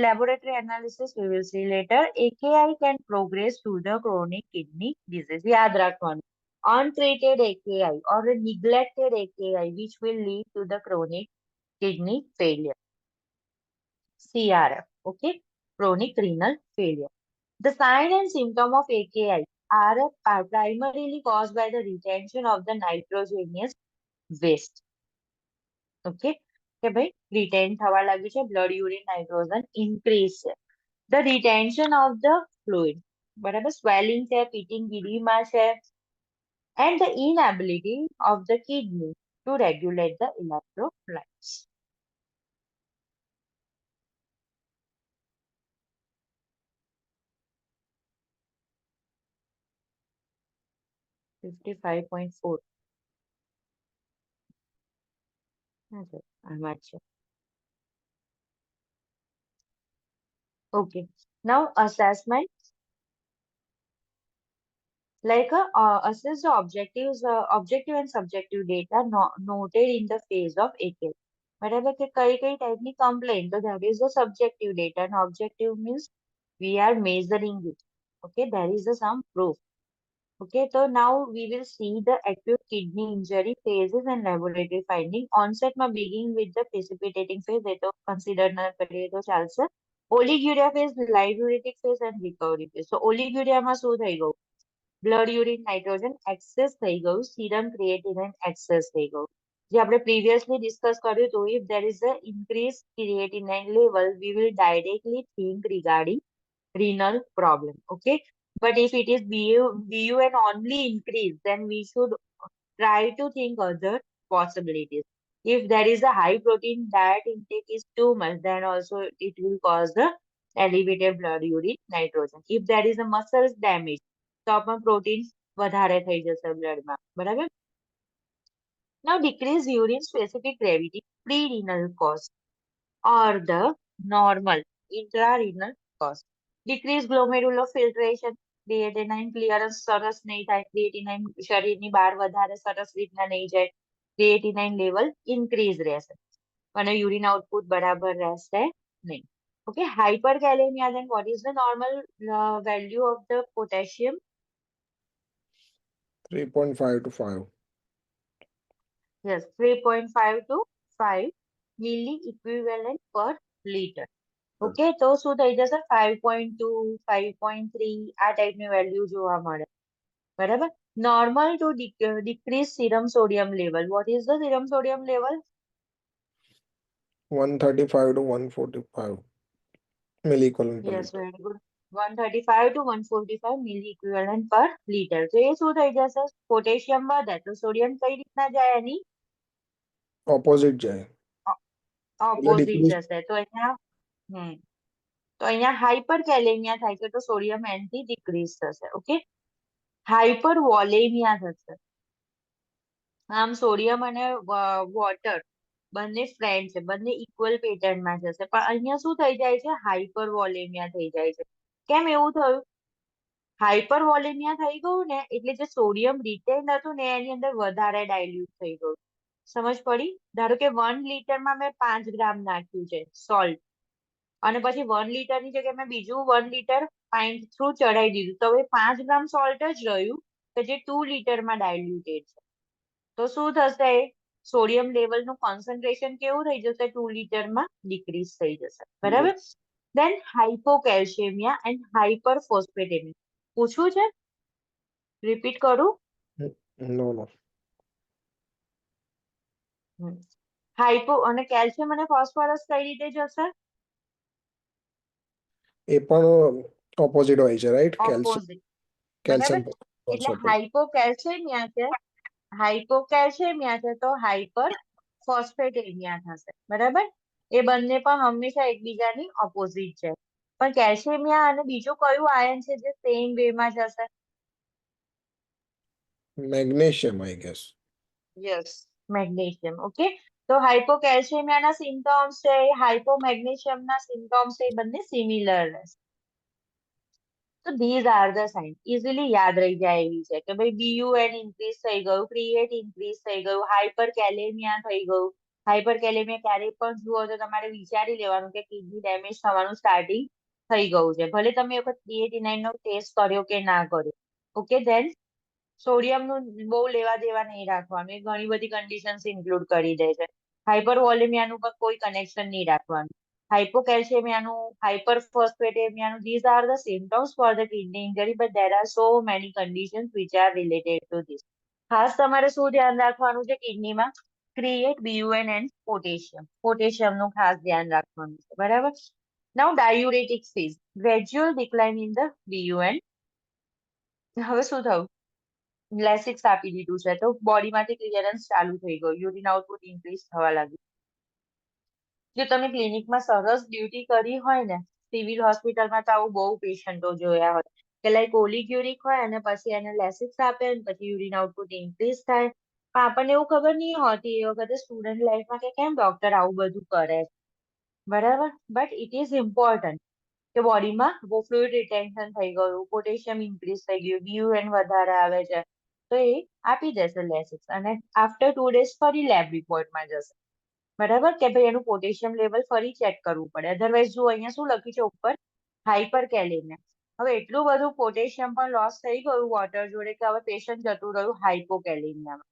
Laboratory analysis we will see later. AKI can progress to the chronic kidney disease. યાદ રાખવાનું. Untreated AKI or a neglected AKI which will lead to the chronic kidney failure. CRF, okay? Chronic renal failure. The sign and symptom of AKI are primarily caused by the retention of the nitrogenous waste. Okay? કે ભાઈ written થવા લાગ્યું છે, blood urine nitrogen increase છે. The retention of the fluid, બરાબર, swelling છે, પીટિંગ ગીડીમાં છે, and the inability of the kidney to regulate the electrolytes. $55.4. આમાં જ છે. Okay. Now assessment. Like assess the objective and subjective data noted in the phase of AKI. બરાબર, કે કઈ કઈ ટાઈપની કમ્પ્લેન, તો that is the subjective data and objective means we are measuring it. Okay, there is some proof. Okay, so now we will see the acute kidney injury phases and laboratory finding. Onset માં begin with the precipitating phase, એ તો consider ના કરીએ તો ચાલશે. Oliguria phase, diuretic phase and recovery phase. So oliguria માં શું થઈ ગયું? બ્લડ યુરિન નાઇટ્રોજન એક્સેસ થઈ ગયું, સીરમ ક્રિએટિનિન એક્સેસ થઈ ગયું. જે આપણે પ્રીવિયસલી ડિસ્કસ કર્યું હતું, if there is a increased creatinine level, we will directly think regarding renal problem. Okay, but if it is BUN only increase, then we should try to think other possibilities. If there is a high protein diet intake is too much, then also it will cause the elevated blood urine nitrogen. If there is a muscle damage, તો પણ protein વધારે થઈ જશે બ્લડમાં, બરાબર. Now decrease urine specific gravity, pre-renal cause or the normal intrarenal cause. Decrease glomerular filtration, creatinine clearance સરસ નહીં થાય, creatinine શરીરની બહાર વધારે સરસ રીતના નહીં જાય, creatinine level increase રહેશે અને urine output બરાબર રહેશે નહીં. Okay, hyperkalemia, then what is the normal value of the potassium? 3.5 to 5. Yes, 3.5 to 5 milli equivalent per liter. Okay, તો શું થઈ જશે? 5.2, 5.3 આ ટાઈપની વેલ્યુ જોવા મળે, બરાબર. Normal to decrease serum sodium level. What is the serum sodium level? 135 to 145 milliequivalent per Yes, liter. very good. 135 to 145 milli equivalent per liter. તો એ શું થઈ જશે? પોટેશિયમ વધે તો સોડિયમ કઈ રીતના જાય એની Opposite જાય. ઓપોઝિટ decrease- જશે. તો અહીંયા તો અહીંયા હાઇપર કેલેમિયા થાય છે, તો સોડિયમ એનથી ડિક્રીઝ થશે. ઓકે, હાઇપર વોલેમિયા થશે. આમ સોડિયમ અને વોટર બંને ફ્રેન્ડ છે, બંને ઇક્વલ પેટર્નમાં જશે, પણ અહીંયા શું થઈ જાય છે? હાઇપર વોલેમિયા થઈ જાય છે. કેમ એવું થયું? હાઇપર વોલેમિયા થઈ ગયું ને એટલે જે સોડિયમ રિટેન હતું ને એની અંદર વધારે ડાયલ્યુટ થઈ ગયું. સમજ પડી? ધારો કે 1 લીટરમાં મેં 5 ગ્રામ નાખ્યું છે સોલ્ટ, અને પછી 1 લીટરની જગ્યાએ મેં બીજું 1 લીટર પાઇન્ટ થ્રુ ચડાવી દીધું, તો હવે 5 ગ્રામ સોલ્ટ જ રહ્યું કે જે 2 લીટરમાં ડાયલ્યુટેડ છે. તો શું થશે? સોડિયમ લેવલનું કોન્સન્ટ્રેશન કેવું થઈ જશે? 2 લીટરમાં ડિક્રીઝ થઈ જશે. બરાબર? દેન હાઇપોકેલ્શિયમિયા એન્ડ હાઇપરફોસ્ફેટેમિયા. પૂછવું છે? રિપીટ કરું? નો. હાઇપો અને કેલ્શિયમ અને ફોસ્ફરસ કઈ રીતે જશે? એ પણ ઓપોઝિટ હોય છે, રાઈટ? ઓપોઝિટ. કેલ્શિયમ બરાબર? એટલે હાઇપોકેલ્શિયમિયા છે તો હાઇપર ફોસ્ફેટેમિયા થશે. બરાબર? એ બંને પણ હંમેશા એકબીજાની ઓપોઝિટ છે. પણ કેલ્શિયમિયા અને બીજું કયું આયન છે જે સેમ વે માં જશે? Magnesium, I guess. Yes, magnesium. Okay, તો હાઇપોકેલ્શિયમિયાના સિમ્પટોમ્સ છે, હાઇપોમેગ્નેશિયમના સિમ્પટોમ્સ છે, એ બંને સિમિલર રહેશે. તો these are the signs. Easily યાદ રહી જાય એવી છે કે ભાઈ BUN ઇન્ક્રીઝ થઈ ગયું, ક્રિએટ ઇન્ક્રીઝ થઈ ગયું, હાઇપરકેલેમિયા થઈ ગયું. હાઇપરકેલેમિયા ક્યારેય પણ જુઓ તો તમારે વિચારી લેવાનું કે કિડની ડેમેજ થવાનું સ્ટાર્ટિંગ થઈ ગયું છે. ભલે તમે એક વખત ક્રિએટિનાઇન નો ટેસ્ટ કર્યો કે ના કર્યો. ઓકે, ધેન સોડિયમનું બહુ લેવા દેવા નહીં રાખવાનું, એ ઘણી બધી કન્ડિશન્સ ઇન્ક્લુડ કરી દે છે. હાઇપરવોલેમિયાનું પણ કોઈ કનેક્શન નહીં રાખવાનું. હાઇપોકેલ્શિયમિયાનું, હાઇપરફોસ્ફેટેમિયાનું, these are the symptoms for the kidney injury, but there are so many conditions which are related to this. ખાસ તમારે શું ધ્યાન રાખવાનું છે કિડનીમાં? ક્રિએટ, BUN એન્ડ પોટેશિયમ. પોટેશિયમનું ખાસ ધ્યાન રાખવાનું છે. બરાબર? Now diuretic phase, gradual decline in the BUN. હવે શું થયું? લેસિક્સ આપી દીધું છે તો બોડીમાંથી ક્લિયરન્સ ચાલુ થઈ ગયું, યુરિન આઉટપુટ ઇન્ક્રીઝ થવા લાગ્યું. જો તમે ક્લિનિકમાં સરસ ડ્યુટી કરી હોય ને, સિવિલ હોસ્પિટલમાં તો આવું બહુ પેશન્ટો જોયા હોય કે લાઈક ઓલિગ્યુરિક હોય અને પછી એને લેસિક્સ આપે અને પછી યુરિન આઉટપુટ ઇન્ક્રીઝ થાય. પણ આપણને એવું ખબર નહીં હોતી એ વખતે સ્ટુડન્ટ લાઈફમાં કે કેમ ડોક્ટર આવું બધું કરે છે. બરાબર? બટ ઇટ ઇઝ ઇમ્પોર્ટન્ટ કે બોડીમાં ફ્લુઇડ રિટેન્શન થઈ ગયું, પોટેશિયમ ઇન્ક્રીઝ થઈ ગયું, BUN વધારે આવે છે, તો એ આપી દેશે લેસિક્સ અને આફ્ટર 2 days ફરી લેબ રિપોર્ટમાં જશે. બરાબર? કે ભાઈ એનું પોટેશિયમ લેવલ ફરી ચેક કરવું પડે. અધરવાઇઝ જો અહીંયા શું લખ્યું છે ઉપર? હાઇપરકેલેમિયા. હવે એટલું બધું પોટેશિયમ પણ લોસ થઈ ગયું વોટર જોડે કે હવે પેશન્ટ જતું રહ્યું હાઇપોકેલેમિયામાં.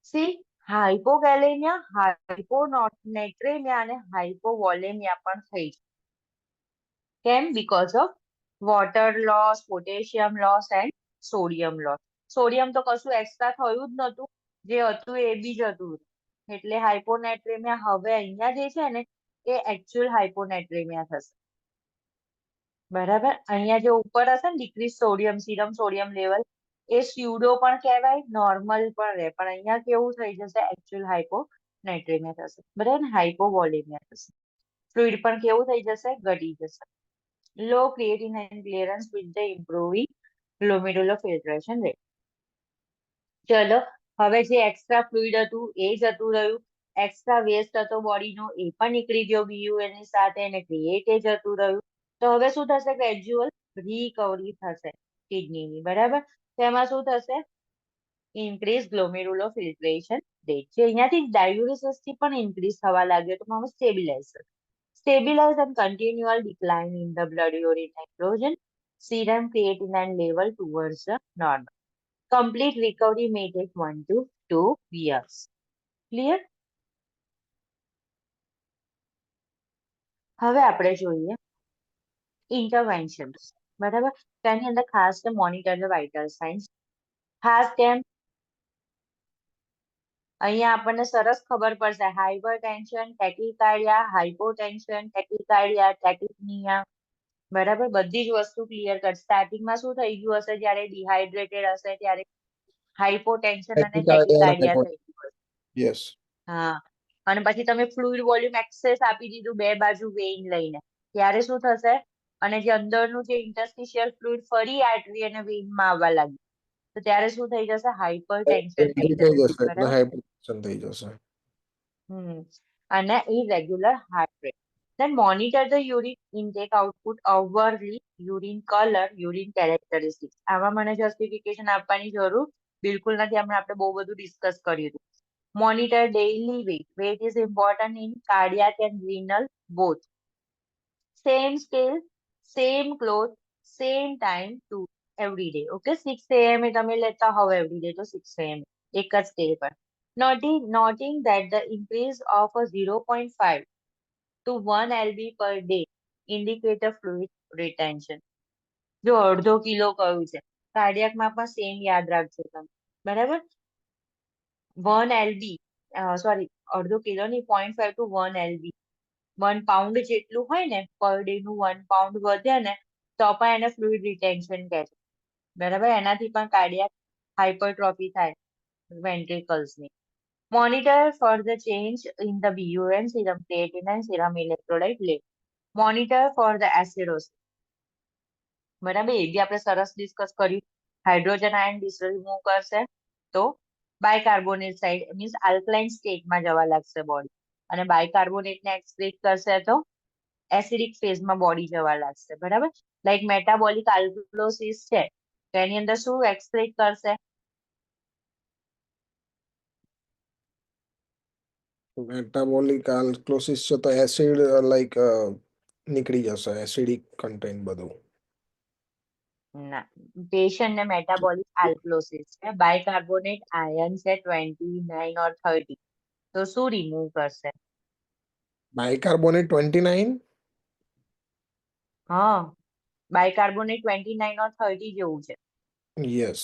સી, હાઇપોકેલેમિયા, હાઇપોનેટ્રેમિયા અને હાઇપોવોલેમિયા પણ થઈ છે. કેમ? Because of water loss, potassium loss and sodium loss. Sodium તો કશું એક્સ્ટ્રા થયું જ નતું, જે હતું એ બી જતું રહ્યું. એટલે હાઇપોનેટ્રેમિયા હવે અહીંયા જે છે ને એ એકચ્યુઅલ હાઇપોનેટ્રેમિયા થશે. બરાબર? અહીંયા જે ઉપર હશે ને decrease sodium, serum sodium level, એ સ્યુડો પણ કહેવાય, નોર્મલ પણ રહે, પણ અહીંયા કેવું થઈ જશે? એકચ્યુઅલ હાઇપોનેટ્રેમિયા થશે. બરાબર ને? હાઇપોવોલેમિયા થશે. ફ્લુઇડ પણ કેવું થઈ જશે? ઘટી જશે. Low creatinine clearance with the improving glomerular filtration rate. ચલો, હવે જે એક્સ્ટ્રા ફ્લુઇડ હતું એ જતું રહ્યું, એક્સ્ટ્રા વેસ્ટ હતો બોડીનો એ પણ નીકળી ગયો BUN ની સાથે, અને ક્રિએટ એ જતું રહ્યું. તો હવે શું થશે? ગ્રેજ્યુઅલ રિકવરી થશે કિડનીની. બરાબર? તેમાં શું થશે? ઇન્ક્રીઝ ગ્લોમેરુલર ફિલ્ટ્રેશન રેટ, જે અહીંયાથી ડાયુરેસિસ થી પણ ઇન્ક્રીઝ થવા લાગ્યો તો હવે સ્ટેબિલાઇઝ થશે. Stabilize and continual decline in the blood urine nitrogen, serum creatinine level towards the normal. Complete recovery may take 1 to 2 years. Clear? હવે આપણે જોઈએ interventions. બરાબર? તેની અંદર ખાસ છે મોનિટર ધ વાઇટલ સાઇન્સ. ખાસ કેમ? અહીંયા આપણને સરસ ખબર પડશે હાઇપરટેન્શન, ટેકિકાર્ડિયા, હાઇપોટેન્શન, ટેકિકાર્ડિયા, ટેકિપનિયા. બરાબર? બધી જ વસ્તુ ક્લિયર કર. સ્ટાર્ટિંગમાં શું થઈ ગયું હશે? જ્યારે ડિહાઇડ્રેટેડ હશે ત્યારે હાઇપોટેન્શન અને ટેકિકાર્ડિયા થઈ ગયું હશે. યસ. હા, અને પછી તમે ફ્લુઇડ વોલ્યુમ એક્સેસ આપી દીધું બે બાજુ વેઇન લઈને, ત્યારે શું થશે? અને જે અંદરનું જે ઇન્ટરસ્ટિશિયલ ફ્લુઇડ ફરી આર્ટરી અને વેઇનમાં આવવા લાગ્યું, તો ત્યારે શું થઈ જશે? હાઇપરટેન્શન થઈ થઈ જશે. જશે એટલે બરાબર? હાઇપરટેન્શન થઈ જશે. અને irregular heart rate. Then monitor the urine intake output, overly urine color, urine characteristics. આમાં મને જસ્ટિફિકેશન આપવાની જરૂર બિલકુલ નથી, હમણાં આપણે બહુ બધું ડિસ્કસ કર્યું હતું. Monitor daily weight. Weight is important in cardiac and renal both. same scale, same clothes, same time to every day. Okay, 6 a.m. એ તમે લેતા હોવ every day તો 6 a.m. એક જ scale પર. Noting that the increase of a 0.5 to 1 lb per day indicate a fluid retention. જો અડધો kilo કહ્યું છે, કાર્ડિયાકમાં પણ સેમ યાદ રાખજો તમે, બરાબર? 1 lb, સોરી, અડધો કિલો ની 0.5 to 1 lb, 1 પાઉન્ડ જેટલું હોય ને, પર ડે નું 1 પાઉન્ડ વધે ને, તો પણ એને ફ્લુઇડ રિટેન્શન કહે છે, બરાબર? એનાથી પણ કાર્ડિયાક હાઇપરટ્રોફી થાય વેન્ટ્રિકલ્સ ની. Monitor for the change in the BUN, serum creatinine, serum electrolyte level. Monitor for the acidosis. બરાબર, એ બી આપણે સરસ ડિસ્કસ કર્યું. હાઇડ્રોજન આયન રિમૂવ કરશે તો બાયકાર્બોનેટ સાઇડ મીન્સ આલ્કલાઇન સ્ટેટમાં જવા લાગશે બોડી, અને બાયકાર્બોનેટ ને એક્સક્રીટ કરશે તો એસિડિક ફેઝમાં બોડી જવા લાગશે, બરાબર? લાઈક મેટાબોલિક આલ્કલોસિસ છે તો એની અંદર શું એક્સક્રીટ કરશે? મેટાબોલિક આલ્કલોસિસ છે તો એસિડ લાઈક નીકળી જશે, એસિડિક કન્ટેન્ટ બધું. ના, પેશન્ટ ને મેટાબોલિક આલ્કલોસિસ છે, બાયકાર્બોનેટ આયન છે 29 or 30, તો શું રિમૂવ કરશે? બાયકાર્બોનેટ 29? હા, બાયકાર્બોનેટ 29 or 30 જેવું છે. યસ.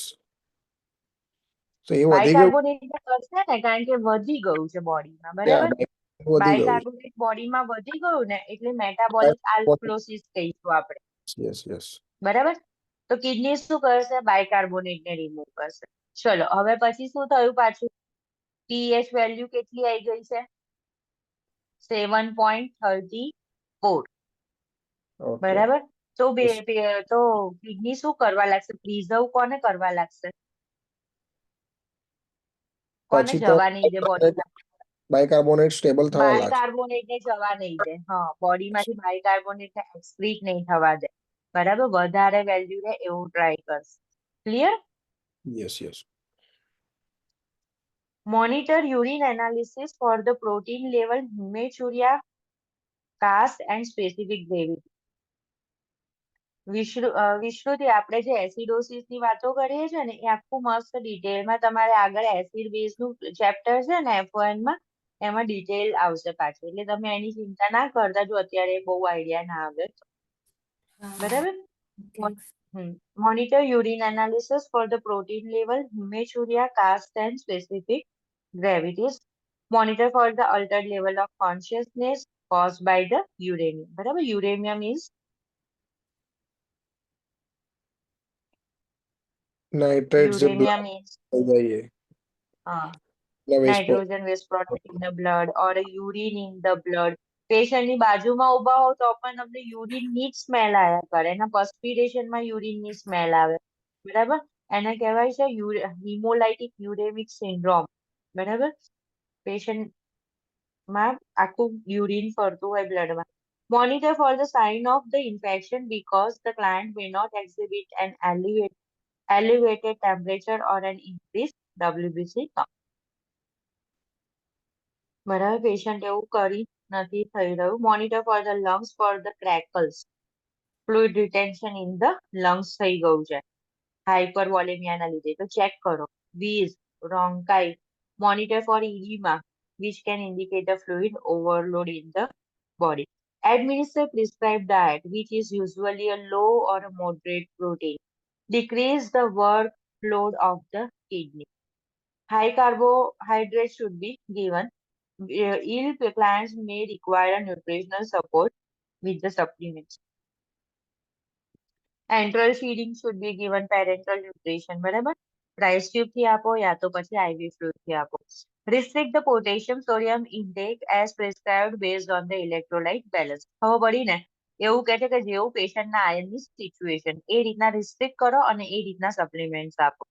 તો એ વધી ગયું, બાયકાર્બોનેટ કરશે ને, કારણ કે વધી ગયું છે બોડીમાં, બરાબર? વધી ગયું. બાયકાર્બોનેટ બોડીમાં વધી ગયું ને, એટલે મેટાબોલિક આલ્કલોસિસ કહીશું આપણે, યસ યસ. બરાબર? તો કિડની શું કરશે? બાયકાર્બોનેટ ને રિમૂવ કરશે. ચલો, હવે પછી શું થયું પાછું? પીએચ વેલ્યુ કેટલી આવી ગઈ છે? 7.34, ઓકે. બરાબર? તો Yes. તો કિડની શું કરવા લાગશે? પ્રિઝર્વ કોને કરવા લાગશે? કોને પછી તો જવા નહીં દે બોડીમાં? બાયકાર્બોનેટ સ્ટેબલ થવા લાગશે. બાયકાર્બોનેટ ને જવા નહીં દે. હા, બોડીમાંથી બાયકાર્બોનેટ ને એક્સક્રીટ નહીં થવા દે, બરાબર? વધારે વેલ્યુ રહે એવું ટ્રાય કરશે. Clear? Yes yes. Monitor urine analysis for the protein level, hematuria, cast and specific gravity. વિશ્રુતિ, આપણે જે એસિડોસિસ ની વાતો કરીએ છીએ ને, એ આખું મસ્ત ડિટેલમાં તમારે આગળ એસિડ બેઝ નું ચેપ્ટર છે ને F1 માં, એમાં ડિટેલ આવશે પાછું, એટલે તમે એની ચિંતા ના કરતા જો અત્યારે બહુ આઈડિયા ના આવે તો. બરાબર? Monitor urine analysis for the protein level, hematuria, cast and specific gravities. Monitor for the altered level of consciousness caused by the uremia. બરાબર? Uremia means નાઇટ્રેટ જે uremia means થઈ જાય nitrogen waste product in the blood or a urine in the blood. Patient ની બાજુમાં ઉભા હો તો પણ તમને યુરિન ની જ સ્મેલ આવ્યા કરે, એના perspiration માં યુરિન ની સ્મેલ આવે, બરાબર? એને કહેવાય છે હિમોલાઇટિક યુરેમિક સિન્ડ્રોમ, બરાબર? પેશન્ટ માં આખું યુરિન ફરતું હોય બ્લડમાં. Monitor for the sign of the infection because the client may not exhibit an elevated temperature or an increased WBC count. બરાબર, પેશન્ટ એવું કરી નથી થઈ રહ્યું. Monitor for the lungs for the crackles, fluid retention in the lungs થઈ ગયું છે હાઇપરવોલેમિયાના લીધે, તો ચેક કરો. Wheeze, rhonchi. Monitor for oedema, which can indicate a fluid overload in the body. Administer prescribed diet, which is usually a low or a moderate protein. Decrease the workload of the kidney. High carbohydrates should be given. Ill clients may require nutritional support with the supplements. Enteral feeding should be given parenteral nutrition, બરાબર? Rice tube થી આપો યા તો પછી IV fluid થી આપો. Restrict the potassium sodium intake as prescribed based on the electrolyte balance. ખબર પડી ને? એવું કહે છે કે જેવું પેશન્ટના આયનની સિચ્યુએશન એ રીતના રિસ્ટ્રિક્ટ કરો અને એ રીતના સપ્લિમેન્ટ્સ આપો,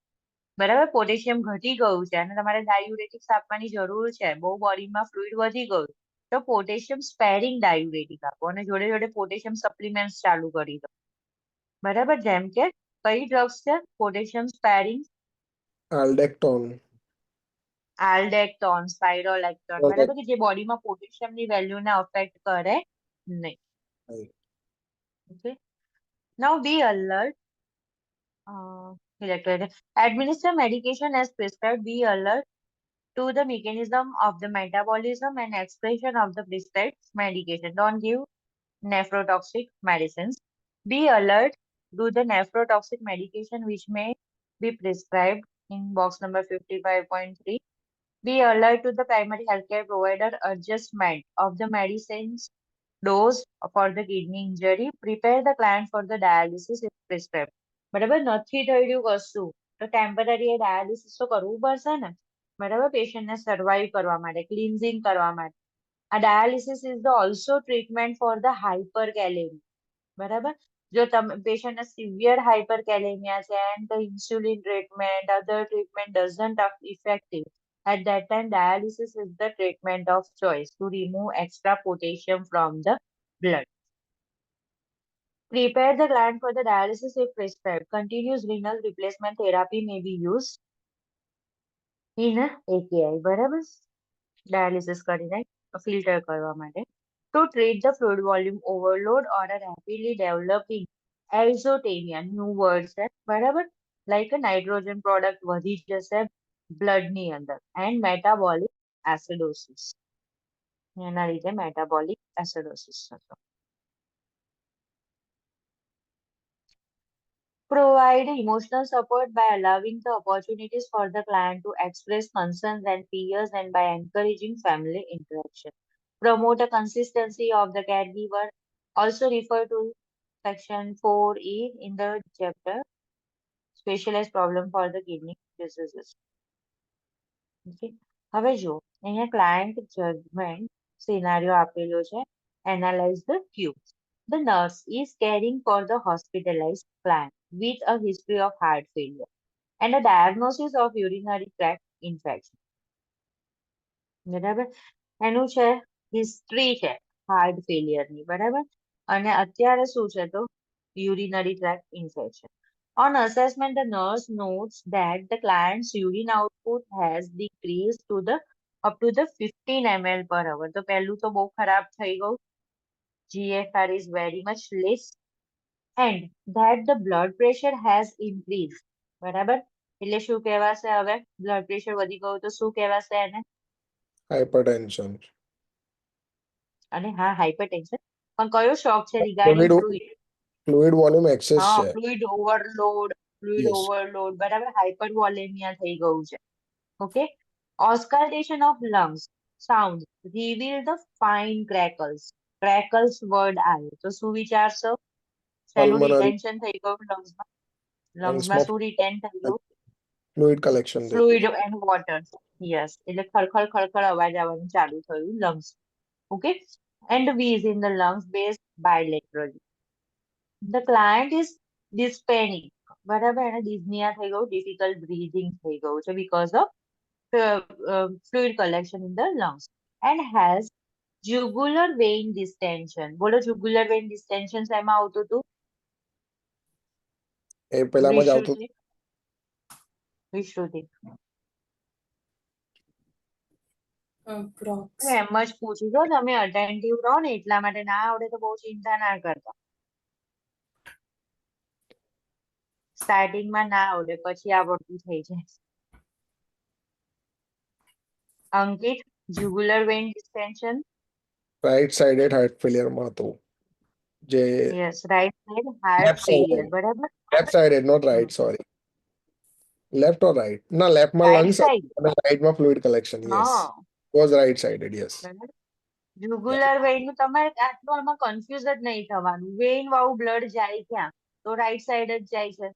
બરાબર? પોટેશિયમ ઘટી ગયું છે અને તમારે ડાયુરેટિક્સ આપવાની જરૂર છે, બહુ બોડીમાં ફ્લુઇડ વધી ગયું, તો પોટેશિયમ સ્પેરિંગ ડાયુરેટિક આપો અને જોડે જોડે પોટેશિયમ સપ્લિમેન્ટ્સ ચાલુ કરી દો, બરાબર? જેમ કે કઈ ડ્રગ્સ છે પોટેશિયમ સ્પેરિંગ? આલ્ડેક્ટોન, આલ્ડેક્ટોન, સ્પાઇરોલેક્ટોન, બરાબર? કે જે બોડીમાં પોટેશિયમની વેલ્યુને અફેક્ટ કરે નહીં. Okay. Now be alert. Electrolyte. Administer medication as prescribed. Be alert to the mechanism of the metabolism and expression of the prescribed medication. Don't give nephrotoxic medicines. Be alert to the nephrotoxic medication which may be prescribed in box number 55.3. Be alert to the primary healthcare provider adjustment of the medicines dose for the kidney injury. Prepare the client for the dialysis if prescribed. બરાબર નથી થઈ રહ્યું કશું તો temporary dialysis તો કરવું પડશે ને બરાબર પેશન્ટને સર્વાઈવ કરવા માટે ક્લિન્ઝિંગ કરવા માટે આ dialysis is the also treatment for the hyperkalaemia બરાબર જો તમે પેશન્ટને સિવિયર હાઇપરકેલેમિયા છે and the insulin treatment other treatment doesn't effective at that time dialysis is the treatment of choice to remove extra potassium from the blood. Prepare the gland for the dialysis if prescribed. Continuous renal replacement therapy may be used in a AKI બરાબર dialysis કરીને filter કરવા માટે to treat the fluid volume overload or a rapidly developing exotemia new word છે બરાબર like a nitrogen product વધી જશે blood ની અંદર and metabolic acidosis એના લીધે metabolic acidosis થતો. Provide emotional support by allowing the opportunities for the client to express concerns and fears and by encouraging family interaction. Promote a consistency of the caregiver. Also refer to section 4E in the chapter Specialized Problem for the Kidney Diseases. Okay. હવે જો અહીંયા client judgment scenario આપેલો છે. Analyze the cues. The nurse is caring for the hospitalized client with a history of heart failure and a diagnosis of urinary tract infection. બરાબર એનું છે history છે heart ફેલિયરની બરાબર અને અત્યારે શું છે તો urinary tract infection. On assessment, the nurse notes that the client's urine output has decreased to the up to the 15 ml per hour. તો પહેલું તો બહુ ખરાબ થઈ ગયું. GFR is very much less and that the blood pressure has increased. બરાબર એટલે શું કહેવાશે હવે બ્લડ પ્રેશર વધી ગયું તો શું કહેવાશે એને Hypertension. અને હા હાઇપરટેન્શન પણ કયો શોક છે regarding fluid Fluid volume excess હા છે. Fluid Yes. ઓવરલોડ બરાબર હાઇપરવોલેમિયા થઈ ગયું છે okay auscultation of lungs sound reveal the fine crackles word આવ્યો તો શું વિચારશો શેનું Pulmonary રિટેન્શન થઈ ગયું લંગ્સમાં and લંગ્સમાં smoke શું રિટેન થઈ ગયું fluid collection. થઈ ફ્લુઇડ એન્ડ વોટર યસ એટલે ખળખળ અવાજ આવવાનું ચાલુ થયું lungs okay and wheeze in the lungs based bilaterally. The client is dyspneic બરાબર એને ડિઝનિયા થઈ ગયું ડિફિકલ્ટ બ્રીથિંગ થઈ ગયું છે because of fluid collection in the lungs and has jugular vein distension. બોલો jugular vein distension શેમાં આવતું હતું એ પહેલામાં જ આવતું વિશ્રુતિ Prox. હું એમ જ પૂછું છો તમે અટેન્ટિવ રહો ને એટલા માટે ના આવડે તો બહુ ચિંતા ના કરતા સ્ટાર્ટિંગમાં ના આવડે પછી આવડતું થઈ જાય Ankit jugular vein distension right sided heart ફેલિયરમાં હતું જે yes right side heart Left side. failure બરાબર left sided not right sorry left or right ના લેફ્ટમાં right લંગ્સ side અને રાઈટમાં ફ્લુઇડ કલેક્શન યસ હા વોઝ રાઈટ સાઇડેડ યસ બરાબર jugular vein નું તમારે આટલું આમાં કન્ફ્યુઝ જ નહીં થવાનું વેઇન વાળું બ્લડ જાય ક્યાં તો રાઈટ સાઈડ જ જાય છે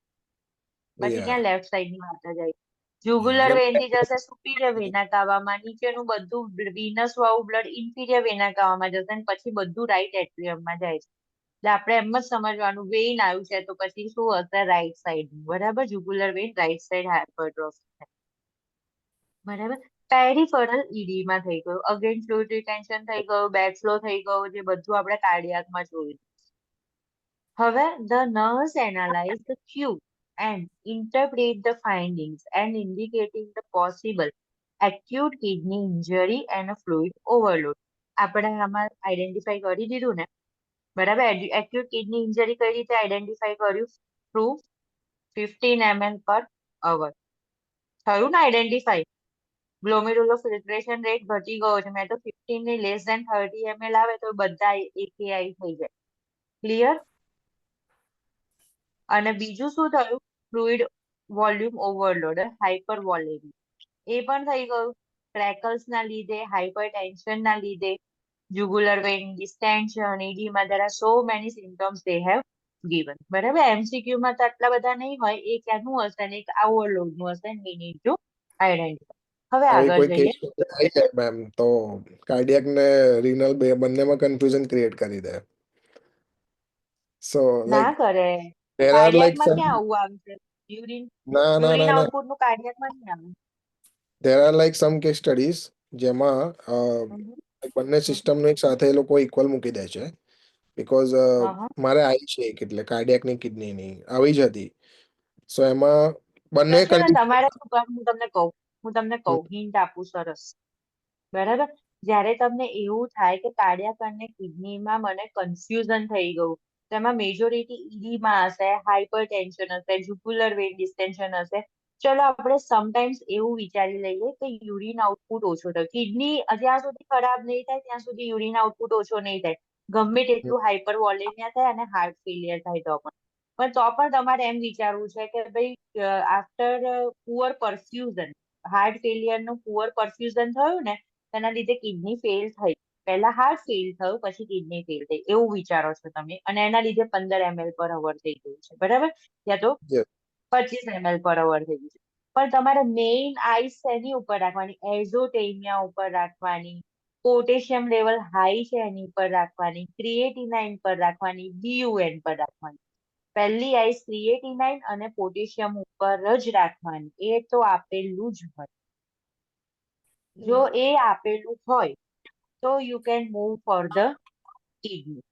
પછી Yeah. ક્યાં લેફ્ટ સાઈડ ની વાત જાય jugular vein થી જશે superior vena cavaમાં નીચેનું બધું venous વાળું બ્લડ inferior vena cavaમાં જશે અને પછી બધું રાઈટ એટ્રિયમમાં જાય છે એટલે આપણે એમ જ સમજવાનું વેઇન આવ્યું છે તો પછી શું હશે રાઈટ સાઈડ બરાબર jugular vein right side hypertrophy બરાબર પેરિફેરલ ઇડીમાં થઈ ગયું અગેન ફ્લુઇડ રિટેન્શન થઈ ગયું બેક ફ્લો થઈ ગયું જે બધું આપણે કાર્ડિયાકમાં જોયું હવે the nurse analyze the cue and interpret the findings and indicating the possible acute kidney injury and a fluid overload આપણે આમાં આઈડેન્ટિફાઈ કરી દીધું ને બરાબર. એક્યુટ કિડની ઇન્જરી કઈ રીતે આઈડેન્ટિફાઈ કર્યું? થ્રુ 15 ml પર અવર. થયું ને આઈડેન્ટિફાઈ? ગ્લોમેરુલો ફિલ્ટ્રેશન રેટ ઘટી ગયો છે. મેં તો 15 ની લેસ ધેન 30 ml આવે તો બધા AKI થઈ જાય. ક્લિયર? અને બીજું શું થયું? Fluid volume overload, hypervolaemia. એ પણ થઈ ગયું. ક્રેકલ્સ ના લીધે, હાઇપર ટેન્શન ના લીધે, jugular vein distension, edema. There are so many symptoms they have given. બરાબર. MCQ માં તો આટલા બધા નહીં હોય. એક આનું હશે અને એક ઓવરલોડ નું હશે. We need to identify. હવે આવી આગળ કોઈ જઈએ. કેસ આવી જાય મેમ તો કાર્ડિયાક ને રીનલ બંનેમાં કન્ફ્યુઝન ક્રિએટ કરી દે. સો ના લાઈક કરે. there are like કાર્ડિયાકમાં some ક્યાં આવું આવશે? યુરિન ના ના યુરિન ના ના આઉટપુટ નું કાર્ડિયાકમાં નહીં આવે. there are like some case studies જેમાં હમ. બંને સિસ્ટમનું એક સાથે એ લોકો ઇક્વલ મૂકી દે છે બીકોઝ હા. મારે આવી છે એક એટલે કાર્ડિયાકની કિડનીની આવી જ હતી સો એમાં બંને તો છે ને કન્ડિશન તમારે શું કરવું? હું તમને કહું હિન્ટ આપું સરસ. બરાબર. જ્યારે તમને એવું થાય કે કાર્ડિયાક અને કિડનીમાં મને કન્ફ્યુઝન થઈ ગયું, તો એમાં મેજોરિટી ઈડીમાં હશે, હાઇપર ટેન્શન હશે, જુગુલર વેઇન ડિસ્ટેન્શન હશે. ચલો આપણે સમટાઈમ્સ એવું વિચારી લઈએ કે યુરિન આઉટપુટ ઓછો થાય. કિડની જ્યાં સુધી ખરાબ નહીં થાય ત્યાં સુધી યુરિન આઉટપુટ ઓછો નહીં થાય. ગમે તેટલું હાઇપર વોલેમિયા થાય અને હાર્ટ ફેલિયર થાય તો પણ તમારે એમ વિચારવું છે કે ભાઈ after poor perfusion, heart failure નું પુઅર પરફ્યુઝન થયું ને તેના લીધે કિડની ફેલ થઈ. પહેલા હાર્ટ ફેલ થયું, પછી કિડની ફેલ થઈ, એવું વિચારો છો તમે. અને એના લીધે 15 ml પર અવર થઈ ગયું છે. બરાબર? યા તો 25 ml પર અવર થઈ ગયું છે. પણ તમારે મેઇન આઈસ એની ઉપર રાખવાની, એઝોટેમિયા ઉપર રાખવાની, પોટેશિયમ લેવલ હાઈ છે એની પર રાખવાની, ક્રિએટિનાઇન પર રાખવાની, BUN પર રાખવાની. પહેલી આઈસ ક્રિએટિનાઇન અને પોટેશિયમ ઉપર જ રાખવાની. એ તો આપેલું જ હોય. જો એ આપેલું હોય તો you can move for the kidney.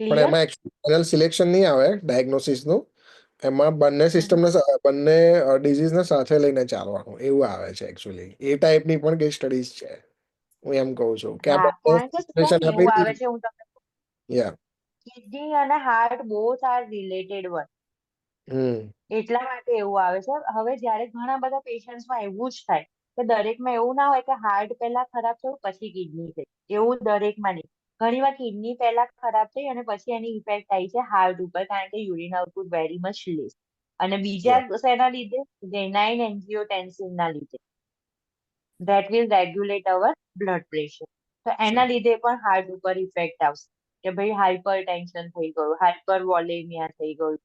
પણ ક્લિયર? એમાં ફાઇનલ સિલેક્શન નહીં આવે ડાયગ્નોસિસનું એમાં બંને સિસ્ટમને બંને ડિઝીઝને સાથે લઈને ચાલવાનું એવું આવે છે એકચ્યુઅલી એ ટાઈપની પણ કેસ સ્ટડીઝ છે હું એમ કહું છું કે આ હા, બંને કારણ કે શું situation આપી એવું આવે દીધી છે, હું તમને યા કિડની અને heart both are related one. એટલા માટે એવું આવે છે. હવે જ્યારે ઘણા બધા પેશન્ટ્સમાં એવું જ થાય કે દરેકમાં એવું ના હોય કે હાર્ટ પહેલા ખરાબ થયું પછી કિડની થઈ, એવું દરેકમાં નહીં. ઘણી વાર કિડની પહેલા ખરાબ થઈ અને પછી એની ઇફેક્ટ થાય છે હાર્ટ ઉપર, કારણ કે urine output very much less. અને બીજા શેના લીધે? રેનાઇન એન્જીયોટેન્સિન ના લીધે. That will regulate our blood pressure. તો એના લીધે પણ હાર્ટ ઉપર ઇફેક્ટ આવશે કે ભાઈ હાઇપર ટેન્શન થઈ ગયું, હાઇપર વોલેમિયા થઈ ગયું,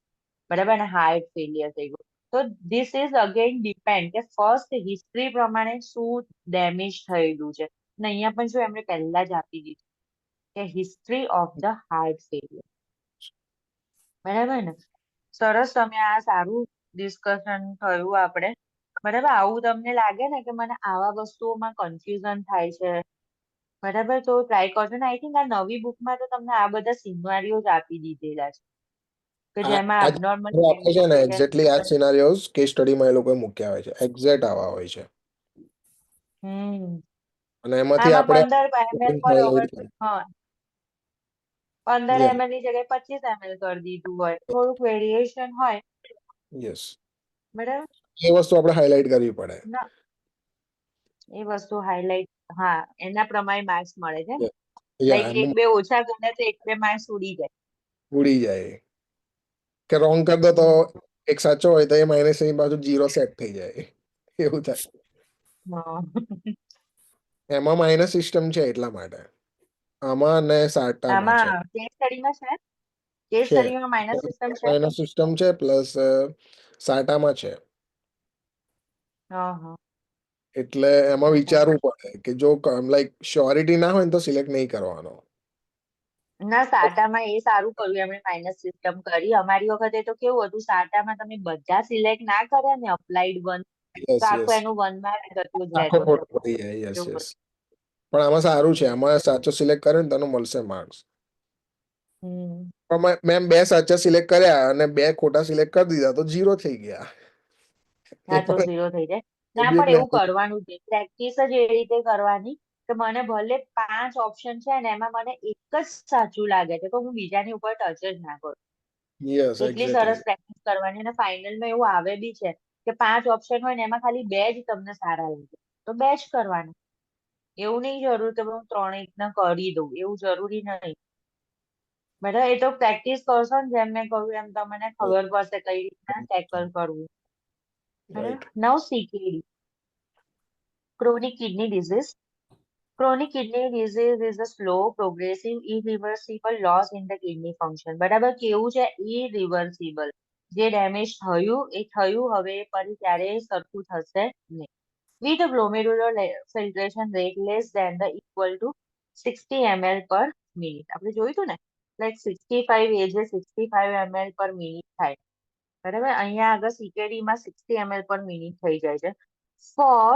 બરાબર, અને હાર્ટ ફેલિયર થઈ ગયું. તો ધીસ ઇઝ અગેન ડિપેન્ડ કે ફર્સ્ટ હિસ્ટ્રી પ્રમાણે શું ડેમેજ થયેલું છે. અને અહીંયા પણ જો એમણે પહેલા જ આપી દીધું કે history of the heart failure. બરાબર ને? સરસ. તમે આ સારું ડિસ્કશન થયું આપણે. બરાબર. આવું તમને લાગે ને કે મને આવા વસ્તુઓમાં કન્ફ્યુઝન થાય છે, બરાબર, તો ટ્રાય કરજો ને. આઈ થિંક આ નવી બુકમાં તો તમને આ બધા સિનારીઓ જ આપી દીધેલા છે કે જેમાં અબનોર્મલ આપે છે ને એક્ઝેક્ટલી આ સિનારીઓઝ કેસ સ્ટડીમાં એ લોકો મૂક્યા હોય છે એક્ઝેક્ટ આવા હોય છે અને એમાંથી આમાં આપણે 15 ml પર અવર, હા, 15 ml ની જગ્યાએ 25 ml કરી દીધું હોય, થોડુંક વેરિએશન હોય. યસ બરાબર. એ વસ્તુ આપણે હાઇલાઇટ કરવી પડે ના, એ વસ્તુ હાઇલાઇટ, હા, એના પ્રમાણે માર્ક્સ મળે છે. લાઈક એક બે ઓછા ગણે તો એક બે માર્ક્સ ઉડી જાય કે રોંગ કર દો તો એક સાચો હોય તો એ માઇનસ ની બાજુ 0 સેટ થઈ જાય એવું થાય. એમાં માઇનસ સિસ્ટમ છે એટલા માટે આમાં ને સાટામાં છે. આમાં કેસ સ્ટડીમાં છે, કેસ સ્ટડીમાં માઇનસ સિસ્ટમ છે. માઇનસ સિસ્ટમ છે પ્લસ સાટામાં છે. એટલે એમાં વિચારવું પડે કે જો લાઈક શ્યોરિટી ના હોય ને તો સિલેક્ટ નહીં કરવાનો. ના, સાટામાં એ સારું કર્યું એમણે માઇનસ સિસ્ટમ કરી. અમારી વખતે તો કેવું હતું, સાટામાં તમે બધા સિલેક્ટ ના કર્યા ને અપ્લાઈડ વન તો આખું એનું વનમાં જતું જ આખો રહેતું. ખોટો પડી જાય. Yes yes. પણ આમાં સારું છે, આમાં સાચો સિલેક્ટ કર્યો ને તને મળશે માર્ક્સ. પણ મેં 2 સાચા સિલેક્ટ કર્યા અને 2 ખોટા સિલેક્ટ કરી દીધા તો 0 થઈ ગયા. હા, તો 0 થઈ જાય. ના, પણ એવું કરવાનું છે, પ્રેક્ટિસ જ એ રીતે કરવાની કે મને ભલે 5 ઓપ્શન છે ને એમાં મને એક જ સાચું લાગે છે તો હું બીજાની ઉપર ટચ જ ના કરું. યસ એટલી એક્ઝેક્ટલી. સરસ પ્રેક્ટિસ કરવાની. અને ફાઇનલમાં એવું આવે બી છે કે 5 ઓપ્શન હોય ને એમાં ખાલી 2 જ તમને સારા લાગે તો 2 જ કરવાના. એવું નહીં જરૂર કે હું 3 કરી દઉં, એવું જરૂરી નહીં. બરાબર, એ તો પ્રેક્ટિસ કરશો ને જેમ મેં કહ્યું એમ તમને ખબર પડશે કઈ રીતના ટેકલ કરવું. બરાબર. Right. Now CKD, chronic kidney disease. Chronic kidney disease is a slow, progressive, irreversible loss in the kidney function. બરાબર, કેવું છે irreversible. જે ડેમેજ થયું એ થયું, હવે એ ફરી ક્યારેય સરખું થશે નહીં. With a glomerular filtration rate less than the equal to 60 ml per minute. આપણે જોયું હતું ને, like 65 એજે 65 ml per minute થાય. બરાબર, અહીંયા આગળ CKD માં 60 ml per minute થઈ જાય છે for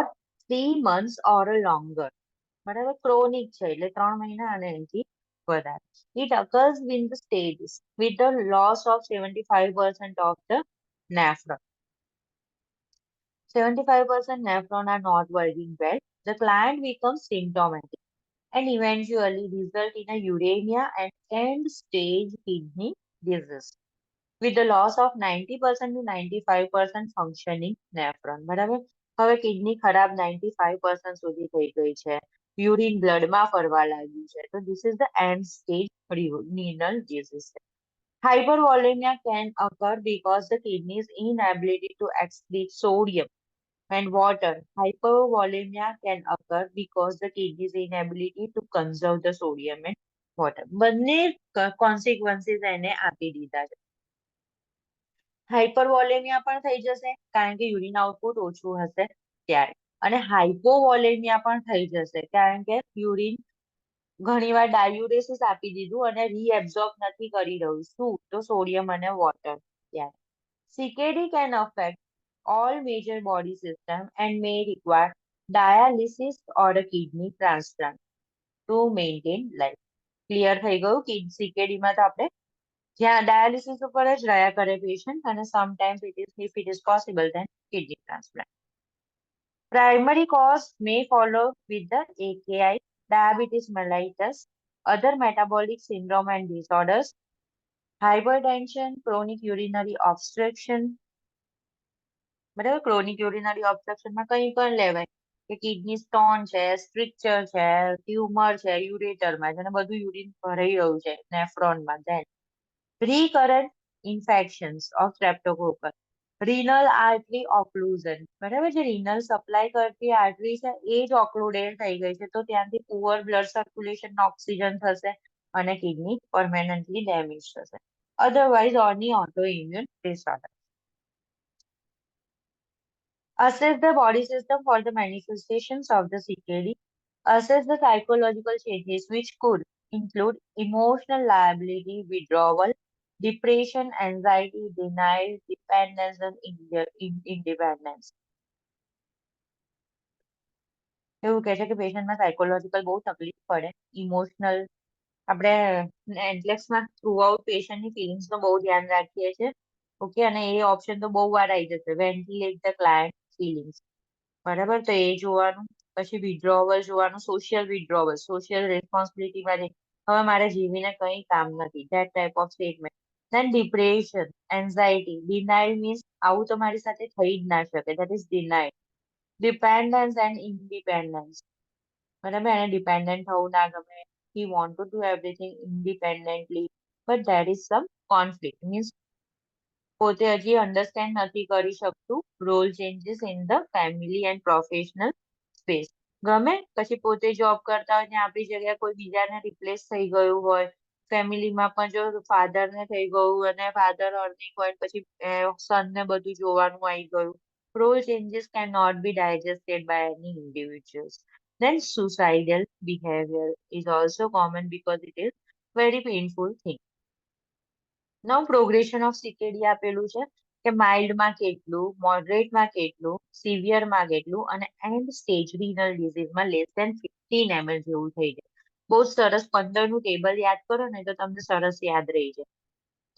3 months or longer. બરાબર, ક્રોનિક છે એટલે 3 મહિના અને એનાથી વધારે. It occurs in the stages with the loss of 75% of the nephron. 75% nephron are not working well. The client becomes symptomatic and eventually result in a uremia and end-stage kidney disease with the loss of 90% to 95% functioning nephron. બરાબર, હવે kidney ખરાબ 95% સુધી થઈ ગઈ છે, urine બ્લડમાં ફરવા લાગ્યું છે, તો this is the end stage renal disease. Hypervolemia can occur because the kidney's inability to excrete sodium and water. Hypervolemia can occur because the kidney's inability to conserve the sodium and water. બંને consequences એને આપી દીધા છે. હાઇપરવોલેમિયા પણ થઈ જશે કારણ કે યુરિન આઉટપુટ ઓછું હશે ત્યારે, અને હાઇપોવોલેમિયા પણ થઈ જશે કારણ કે યુરિન ઘણીવાર ડાયુરેસિસ આપી દીધું અને રીએબ્ઝોર્બ નથી કરી રહ્યું, શું તો સોડિયમ અને વોટર ત્યારે. CKD can affect all major body system and may require dialysis or a kidney transplant to maintain life. Clear થઈ ગયું કે CKD માં તો આપણે જ્યાં ડાયાલિસિસ ઉપર જ રહ્યા કરે પેશન્ટ, અને sometimes if it is possible then kidney transplant. Primary cause may follow with the AKI, diabetes mellitus, other metabolic syndrome and disorders, hypertension, chronic urinary obstruction. બરાબર, ક્રોનિક યુરિનરી ઓબ્સ્ટ્રક્શનમાં કંઈ પણ લેવાય કે કિડની સ્ટોન છે, સ્ટ્રિક્ચર છે, tumour છે યુરેટરમાં છે અને બધું યુરિન ભરાઈ રહ્યું છે નેફ્રોનમાં. Then recurrent infections of streptococcus, renal artery occlusion. બરાબર, જે renal સપ્લાય કરતી આર્ટરી છે એ જ ઓક્લુડેટ થઈ ગઈ છે તો ત્યાંથી પુઅર બ્લડ સર્ક્યુલેશન ઓક્સિજન થશે અને કિડની પરમેનન્ટલી ડેમેજ થશે. અધરવાઇઝ ઓની autoimmune disorder. Assess the body system for the manifestations of the CKD. Assess the psychological changes which could include emotional liability, withdrawal, depression, anxiety, denial, dependence, and independence. એવું કહે છે કે પેશન્ટમાં psychological બહુ તકલીફ પડે, emotional. આપણે એન્ટલેક્સમાં through out પેશન્ટની ફિલિંગ્સનું બહુ ધ્યાન રાખીએ છીએ. ઓકે, અને એ ઓપ્શન તો બહુ વાર આવી જશે, વેન્ટિલેટ ધ ક્લાયન્ટ ફિલિંગ્સ. બરાબર, તો એ જોવાનું. પછી વિડ્રોવલ જોવાનું, સોશિયલ વિડ્રોવલ, સોશિયલ રિસ્પોન્સિબિલિટીમાં હવે મારે જીવીને કંઈ કામ નથી, that type of statement. Then depression, anxiety, denial means આવું તો મારી સાથે થઈ જ ના શકે, that is denial. Dependence and independence. બરાબર, એને ડિપેન્ડન્ટ થવું ના ગમે, he want to do everything independently but there is some conflict, means પોતે હજી અન્ડરસ્ટેન્ડ નથી કરી શકતું role changes in the family and professional space. ગમે પછી પોતે જોબ કરતા હોય ત્યાં આપણી જગ્યાએ કોઈ બીજાને રિપ્લેસ થઈ ગયું હોય, ફેમિલીમાં પણ જો ફાધર ને થઈ ગયું અને ફાધર અર્નિંગ હોય પછી સન ને બધું જોવાનું આવી ગયું, role changes can not be digested by any individuals. Then suicidal behavior is also common because it is very painful thing. Now progression of CKD આપેલું છે કે માઇલ્ડમાં કેટલું, મોડરેટમાં કેટલું, સિવિયરમાં કેટલું અને એન્ડ સ્ટેજ રિનલ ડિઝીઝમાં લેસ ધેન 15 ml જેવું થઈ જાય. બહુ જ સરસ, 15 નું ટેબલ યાદ કરો ને તો તમને સરસ યાદ રહી જાય.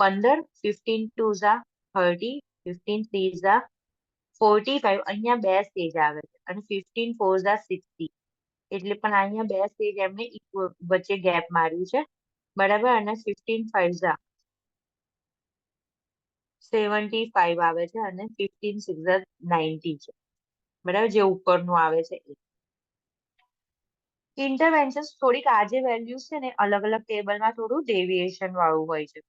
15, 15 2s are 30, 15 3s are 45. અહીંયા બે સ્ટેજ આવે છે અને 15 4s are 60. એટલે પણ અહીંયા 2 સ્ટેજ એમને વચ્ચે ગેપ માર્યું છે, બરાબર. અને 15 5 75 આવે છે અને 15 6 90 છે, બરાબર, જે ઉપરનું આવે છે એ. ઇન્ટરવેન્શન્સ થોડીક આ જે વેલ્યુઝ છે ને અલગ અલગ ટેબલમાં થોડું ડેવિએશન વાળું હોય છે.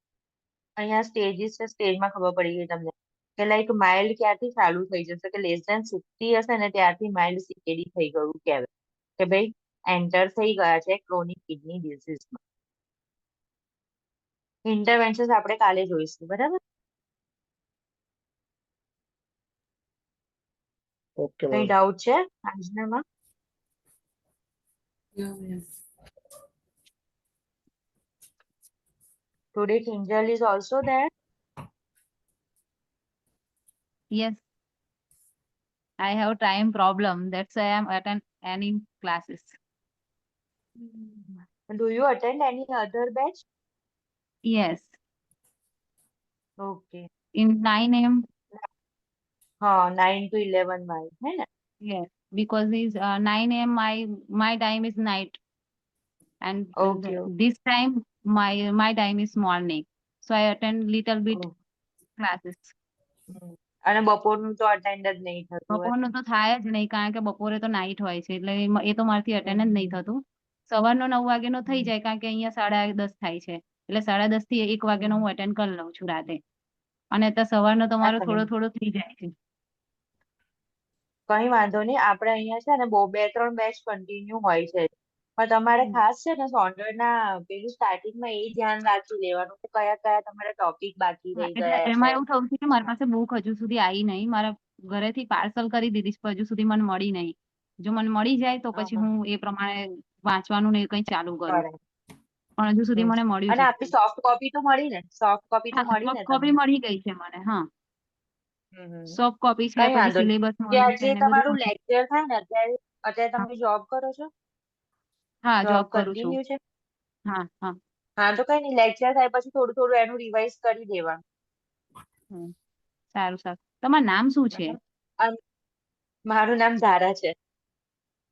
અહીંયા સ્ટેજીસ છે, સ્ટેજમાં ખબર પડી ગઈ તમને કે લાઈક માઇલ્ડ ક્યાંથી ચાલુ થઈ જશે, કે લેસ ધેન 60 હશે ને ત્યારથી માઇલ્ડ સીકેડી થઈ ગયું કહેવાય, કે ભાઈ એન્ટર થઈ ગયા છે ક્રોનિક કિડની ડિસીઝમાં. ઇન્ટરવેન્શન્સ આપણે કાલે જોઈશું, બરાબર. ઓકે કઈ મેમ. ડાઉટ છે આજનામાં? No, ma'am. Today Kinjal is also there. Yes, I have time problem. That's why I'm attend any classes. Do you attend any other batch? Yes, Okay. in 9 a.m. हाँ 9 to 11 वाले है ना. Yes, because is 9 a.m. my time is night, and Okay. this time my time is morning. So I attend little bit Oh. classes. અને બપોરનું તો attend જ નહીં થતું હોય. બપોરનું તો થાય જ નહીં, કારણ કે બપોરે તો નાઇટ હોય છે, એટલે એ તો મારાથી અટેન્ડ જ નહીં થતું. સવારનો 9 વાગ્યાનો થઈ જાય, કારણ કે અહીંયા 10:30 થાય છે, એટલે 10:30 થી 1 વાગ્યાનો હું અટેન્ડ કરી લઉં છું રાતે. અને અત્યારે સવારનો તો મારો થોડો થોડો થઈ જાય છે. કઈ વાંધો નહીં, આપણે અહીંયા છે ને બહુ 2-3 બેચ કન્ટિન્યુ હોય છે, પણ તમારે ખાસ છે ને સોન્ડરના પેલું સ્ટાર્ટિંગમાં એ ધ્યાન રાખી લેવાનું કે કયા કયા તમારા ટોપિક બાકી હા, રહી એટલે ગયા એમાં છે. એવું થયું છે કે મારી પાસે બુક હજુ સુધી આવી નહીં. મારા ઘરેથી પાર્સલ કરી દીધી છે, પણ હજુ સુધી મને મળી નહીં. જો મને મળી જાય તો પછી હું એ પ્રમાણે વાંચવાનું ને એ કંઈ ચાલુ કરું, બરાબર. પણ હજુ સુધી મને મળ્યું અને જ આપણી સોફ્ટ કોપી તો મળી ને? સોફ્ટ કોપી તો હા, મળી ને સોફ્ટ કોપી તમને? મળી ગઈ છે મને. હા, હમ. સોફ્ટ કોપી છે, કઈ પછી વાંધો નહીં. સિલેબસ જે મળ્યું છે આજે ને તમારું બધું. લેક્ચર થાય ને અત્યારે અત્યારે હા, તમે જોબ કરો છો? હા, જોબ જોબ કરું છું. કન્ટિન્યુ છે? હા, હા. હા તો કઈ નહીં, લેક્ચર થાય પછી થોડું થોડું એનું રિવાઇઝ કરી દેવાનું. હમ, સારું સારું. તમારું નામ શું છે? બરાબર. અન- મારું નામ ધારા છે.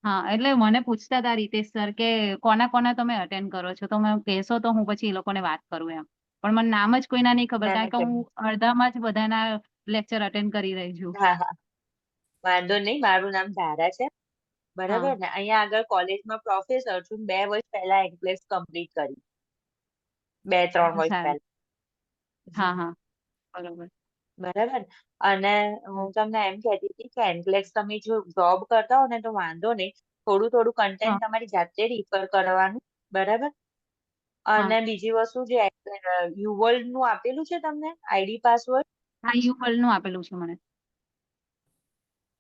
હા, એટલે મને પૂછતા હતા રીતેશ સર કે કોના કોના તમે અટેન્ડ કરો છો, તો મને કહેશો તો હું પછી એ લોકોને વાત કરું એમ. પણ મને નામ જ કોઈના નહીં ખબર, ના કારણ ના કે કઈ હું નહીં. અડધામાં જ બધાના લેક્ચર અટેન્ડ કરી રહી છું. હા હા વાંધો નહીં, મારું નામ ધારા છે, હા, બરાબર ને. અહીંયા આગળ કોલેજમાં પ્રોફેસર છું, 2 વર્ષ પહેલા એમપ્લેસ કમ્પ્લીટ કરી, 2-3 વર્ષ સારું. પહેલા. હા, હા, બરોબર. બરાબર. અને હું તમને એમ કહેતી હતી કે એનપ્લેક્સ તમે જો જોબ કરતા હો ને તો વાંધો નહીં, થોડું થોડું હા, કન્ટેન્ટ તમારી જાતે રિફર કરવાનું, બરાબર. હા, અને બીજી વસ્તુ જે યુવર્લ્ડ નું આપેલું છે તમને આઈડી પાસવર્ડ. હા, યુવલ નું આપેલું છે મને.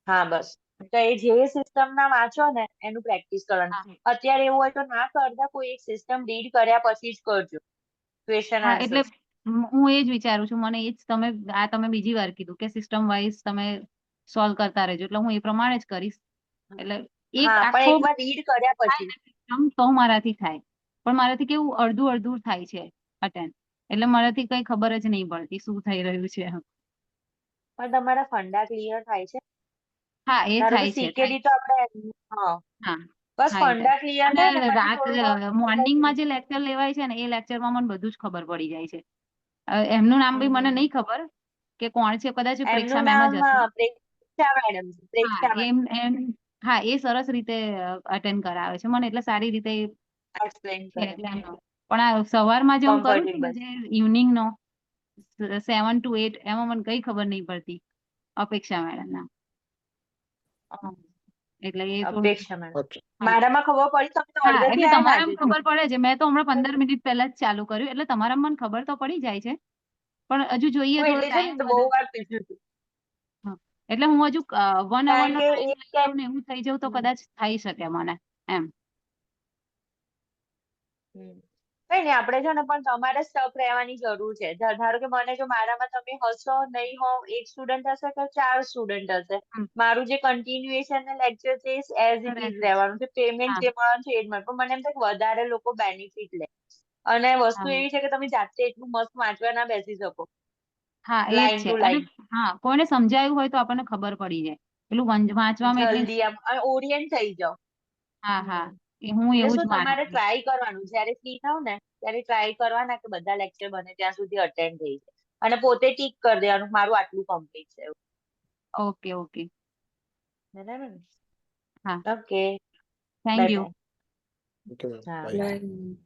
હા બસ, તો એ જે સિસ્ટમ ના વાંચો ને એનું પ્રેક્ટિસ કરવાનું. હા, અત્યારે એવું હોય તો ના કરતા કોઈ એક સિસ્ટમ રીડ કર્યા પછી જ કરજો ક્વેશ્ચન હા, એટલે આન્સર્સ. હું એ જ વિચારું છું. મને એ જ તમે બીજી વાર કીધું કે સિસ્ટમ વાઇઝ તમે સોલ્વ કરતા રહેજો, એટલે હું એ પ્રમાણે જ કરીશ. એટલે એક હા પણ આખો એકવાર રીડ કર્યા થાય પછી. ને સિસ્ટમ તો મારાથી થાય, પણ મારાથી કેવું અડધું અડધું થાય છે અટેન્ડ, એટલે મારાથી કઈ ખબર જ નહીં પડતી શું થઈ રહ્યું છે. પણ તમારા ફંડા ક્લિયર થાય છે. હા, એ ધારો કે થાય છે, થાય સીકેડી છે. તો આપણે હા હા, બસ હા, એ થાય. ફંડા ક્લિયર થાય ને અને પછી થોડું મોર્નિંગમાં જે લેક્ચર લેવાય છે ને એ લેક્ચરમાં મને બધું જ ખબર પડી જાય છે. એમનું નામ બી મને નહીં ખબર કે કોણ છે, કદાચ પ્રેક્ષા એમનું મેમ નામ જ હશે. પ્રેક્ષા મેડમ છે, હા, પ્રેક્ષા મેડમ હા, એ સરસ રીતે અટેન્ડ કરાવે છે મને, એટલે સારી રીતે એક્સપ્લેન છે, કરે, એટલે એનો. પણ આ સવારમાં જે હું કરું છું ને, કમ્ફર્ટેબલ. જે ઇવનિંગ નો 7 to 8, એમાં મને કઈ ખબર નહીં પડતી અપેક્ષા મેડમ ના, એટલે એ થોડું. અપેક્ષા મેડમ ઓકે. હા, મારામાં ખબર પડી, તમે તો હા, અડધેથી એટલે આયા ને તમારામાં આજે તો. ખબર પડે છે. મેં તો હમણાં 15 મિનિટ પહેલા જ ચાલુ કર્યું, એટલે તમારામાં મને ખબર તો પડી જાય છે, પણ હજુ જોઈએ હું થોડો એટલે છે ટાઈમ ને બહુ વધારે. વાર પૂછ્યું હતું હા, એટલે હું હજુ 1 hour કારણ નો કે ટાઈમ એક લઈ લઉં ને એવું થઈ જવું તો કદાચ થઈ શકે મને એમ. કઈ નહીં, આપણે છે ને પણ તમારે સ્ટક રહેવાની જરૂર છે. ધારો કે મને જો મારામાં તમે હશો નહીં હો, એક સ્ટુડન્ટ હશે કે 4 સ્ટુડન્ટ હશે, હમ, મારું જે કન્ટિન્યુએશન ને લેક્ચર છે એઝ ઇટ ઇઝ બરાબર. રહેવાનું છે. પેમેન્ટ હા, જે મળવાનું છે એ જ મળે, પણ મને એમ થાય કે વધારે લોકો બેનિફિટ લે. અને વસ્તુ હા, એવી છે કે તમે જાતે એટલું મસ્ત વાંચવા ના બેસી શકો હા, એ જ લાઈન છે. ટુ અને લાઈન હા, કોઈને સમજાયું હોય તો આપણને ખબર પડી જાય, પેલું વાંચવામાં એટલી. જલ્દી આમ ઓરિયન્ટ થઈ જાઓ. હા હા હું એટલે એવું જ શું માનું તમારે છું. ટ્રાય કરવાનું જ્યારે ફ્રી થાવ ને ત્યારે ટ્રાય કરવાના કે બધા લેક્ચર બને ત્યાં સુધી અટેન્ડ થઈ જાય અને પોતે ટીક કરી દેવાનું મારું આટલું કમ્પ્લીટ છે એવું. ઓકે ઓકે બરાબર ને? હા okay thank bye you. Bye. Okay ma'am હા બાય. Bye.